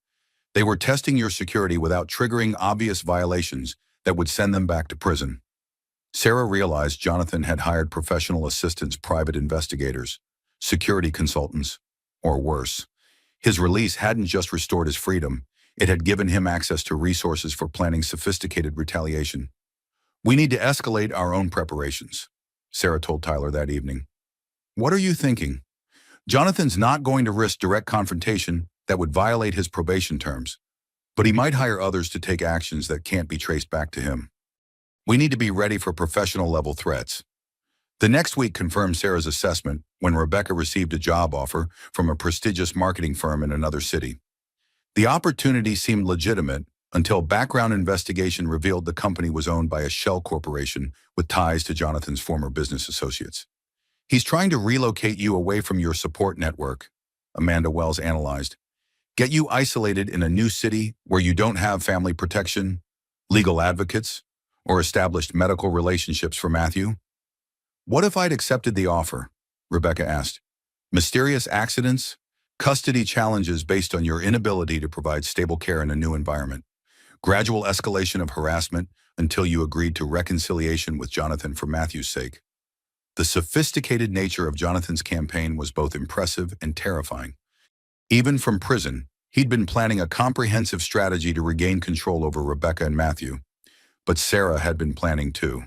They were testing your security without triggering obvious violations that would send them back to prison." Sarah realized Jonathan had hired professional assistants, private investigators, security consultants, or worse. His release hadn't just restored his freedom, it had given him access to resources for planning sophisticated retaliation. "We need to escalate our own preparations," Sarah told Tyler that evening. "What are you thinking?" "Jonathan's not going to risk direct confrontation that would violate his probation terms, but he might hire others to take actions that can't be traced back to him. We need to be ready for professional-level threats." The next week confirmed Sarah's assessment when Rebecca received a job offer from a prestigious marketing firm in another city. The opportunity seemed legitimate until background investigation revealed the company was owned by a shell corporation with ties to Jonathan's former business associates. He's trying to relocate you away from your support network, Amanda Wells analyzed. Get you isolated in a new city where you don't have family protection, legal advocates, or established medical relationships for Matthew? What if I'd accepted the offer? Rebecca asked. Mysterious accidents, custody challenges based on your inability to provide stable care in a new environment, gradual escalation of harassment until you agreed to reconciliation with Jonathan for Matthew's sake. The sophisticated nature of Jonathan's campaign was both impressive and terrifying. Even from prison, he'd been planning a comprehensive strategy to regain control over Rebecca and Matthew. But Sarah had been planning too.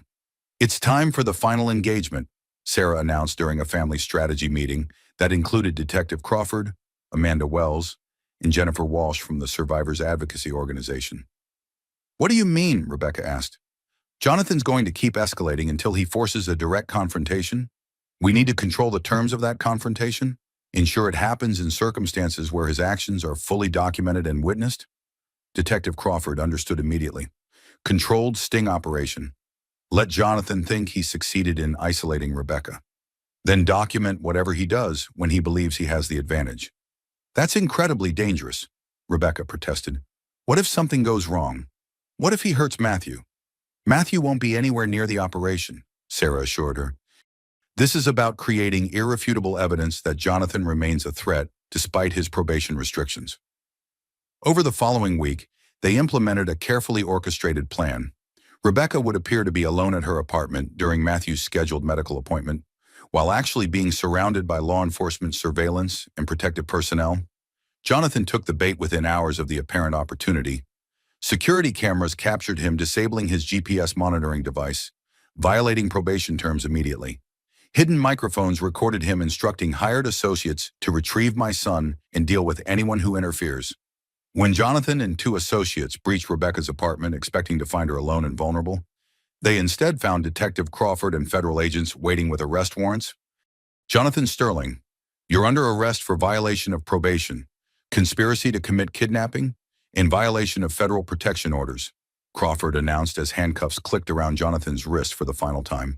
It's time for the final engagement, Sarah announced during a family strategy meeting that included Detective Crawford, Amanda Wells, and Jennifer Walsh from the Survivors Advocacy Organization. What do you mean? Rebecca asked. Jonathan's going to keep escalating until he forces a direct confrontation. We need to control the terms of that confrontation, ensure it happens in circumstances where his actions are fully documented and witnessed. Detective Crawford understood immediately. Controlled sting operation. Let Jonathan think he succeeded in isolating Rebecca. Then document whatever he does when he believes he has the advantage. That's incredibly dangerous, Rebecca protested. What if something goes wrong? What if he hurts Matthew? Matthew won't be anywhere near the operation, Sarah assured her. This is about creating irrefutable evidence that Jonathan remains a threat despite his probation restrictions. Over the following week, they implemented a carefully orchestrated plan. Rebecca would appear to be alone at her apartment during Matthew's scheduled medical appointment, while actually being surrounded by law enforcement surveillance and protective personnel. Jonathan took the bait within hours of the apparent opportunity. Security cameras captured him disabling his GPS monitoring device, violating probation terms immediately. Hidden microphones recorded him instructing hired associates to retrieve my son and deal with anyone who interferes. When Jonathan and two associates breached Rebecca's apartment expecting to find her alone and vulnerable, they instead found Detective Crawford and federal agents waiting with arrest warrants. Jonathan Sterling, you're under arrest for violation of probation, conspiracy to commit kidnapping, in violation of federal protection orders, Crawford announced as handcuffs clicked around Jonathan's wrist for the final time.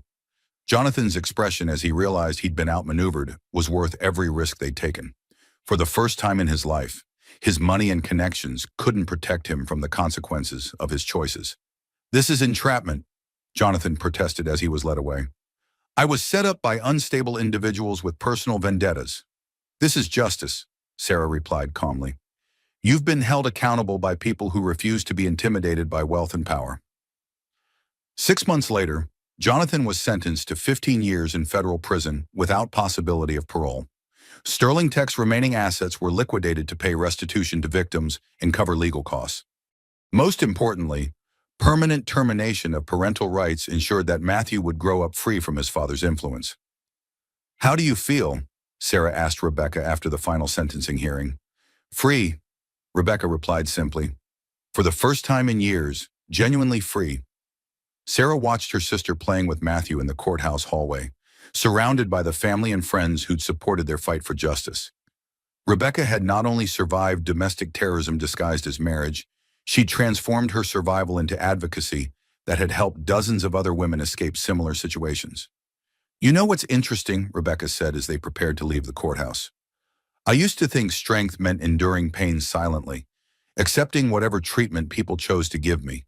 Jonathan's expression as he realized he'd been outmaneuvered was worth every risk they'd taken. For the first time in his life, his money and connections couldn't protect him from the consequences of his choices. This is entrapment, Jonathan protested as he was led away. I was set up by unstable individuals with personal vendettas. This is justice, Sarah replied calmly. You've been held accountable by people who refuse to be intimidated by wealth and power. 6 months later, Jonathan was sentenced to 15 years in federal prison without possibility of parole. Sterling Tech's remaining assets were liquidated to pay restitution to victims and cover legal costs. Most importantly, permanent termination of parental rights ensured that Matthew would grow up free from his father's influence. How do you feel? Sarah asked Rebecca after the final sentencing hearing. Free, Rebecca replied simply. For the first time in years, genuinely free. Sarah watched her sister playing with Matthew in the courthouse hallway, surrounded by the family and friends who'd supported their fight for justice. Rebecca had not only survived domestic terrorism disguised as marriage, she'd transformed her survival into advocacy that had helped dozens of other women escape similar situations. You know what's interesting, Rebecca said as they prepared to leave the courthouse. I used to think strength meant enduring pain silently, accepting whatever treatment people chose to give me.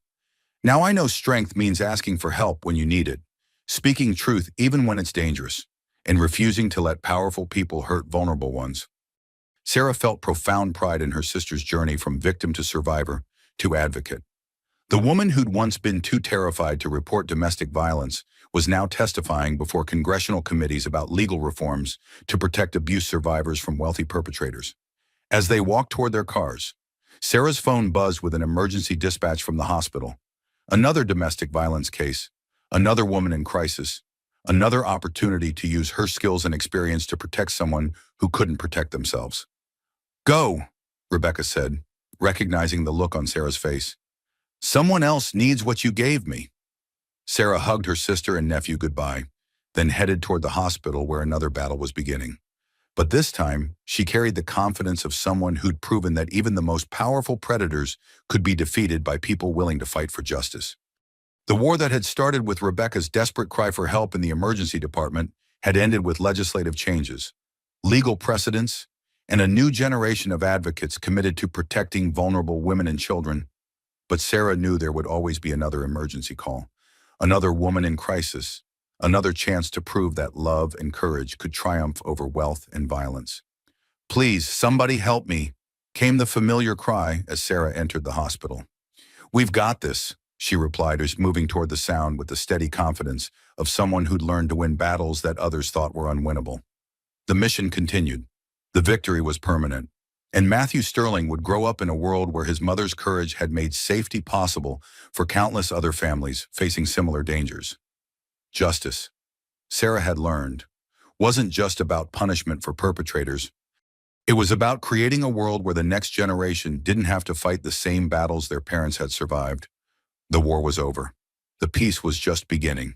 Now I know strength means asking for help when you need it, speaking truth even when it's dangerous, and refusing to let powerful people hurt vulnerable ones. Sarah felt profound pride in her sister's journey from victim to survivor to advocate. The woman who'd once been too terrified to report domestic violence was now testifying before congressional committees about legal reforms to protect abuse survivors from wealthy perpetrators. As they walked toward their cars, Sarah's phone buzzed with an emergency dispatch from the hospital. Another domestic violence case, another woman in crisis, another opportunity to use her skills and experience to protect someone who couldn't protect themselves. Go, Rebecca said, recognizing the look on Sarah's face. Someone else needs what you gave me. Sarah hugged her sister and nephew goodbye, then headed toward the hospital where another battle was beginning. But this time, she carried the confidence of someone who'd proven that even the most powerful predators could be defeated by people willing to fight for justice. The war that had started with Rebecca's desperate cry for help in the emergency department had ended with legislative changes, legal precedents, and a new generation of advocates committed to protecting vulnerable women and children. But Sarah knew there would always be another emergency call, another woman in crisis, another chance to prove that love and courage could triumph over wealth and violence. "Please, somebody help me," came the familiar cry as Sarah entered the hospital. "We've got this," she replied as moving toward the sound with the steady confidence of someone who'd learned to win battles that others thought were unwinnable. The mission continued. The victory was permanent. And Matthew Sterling would grow up in a world where his mother's courage had made safety possible for countless other families facing similar dangers. Justice, Sarah had learned, wasn't just about punishment for perpetrators. It was about creating a world where the next generation didn't have to fight the same battles their parents had survived. The war was over. The peace was just beginning.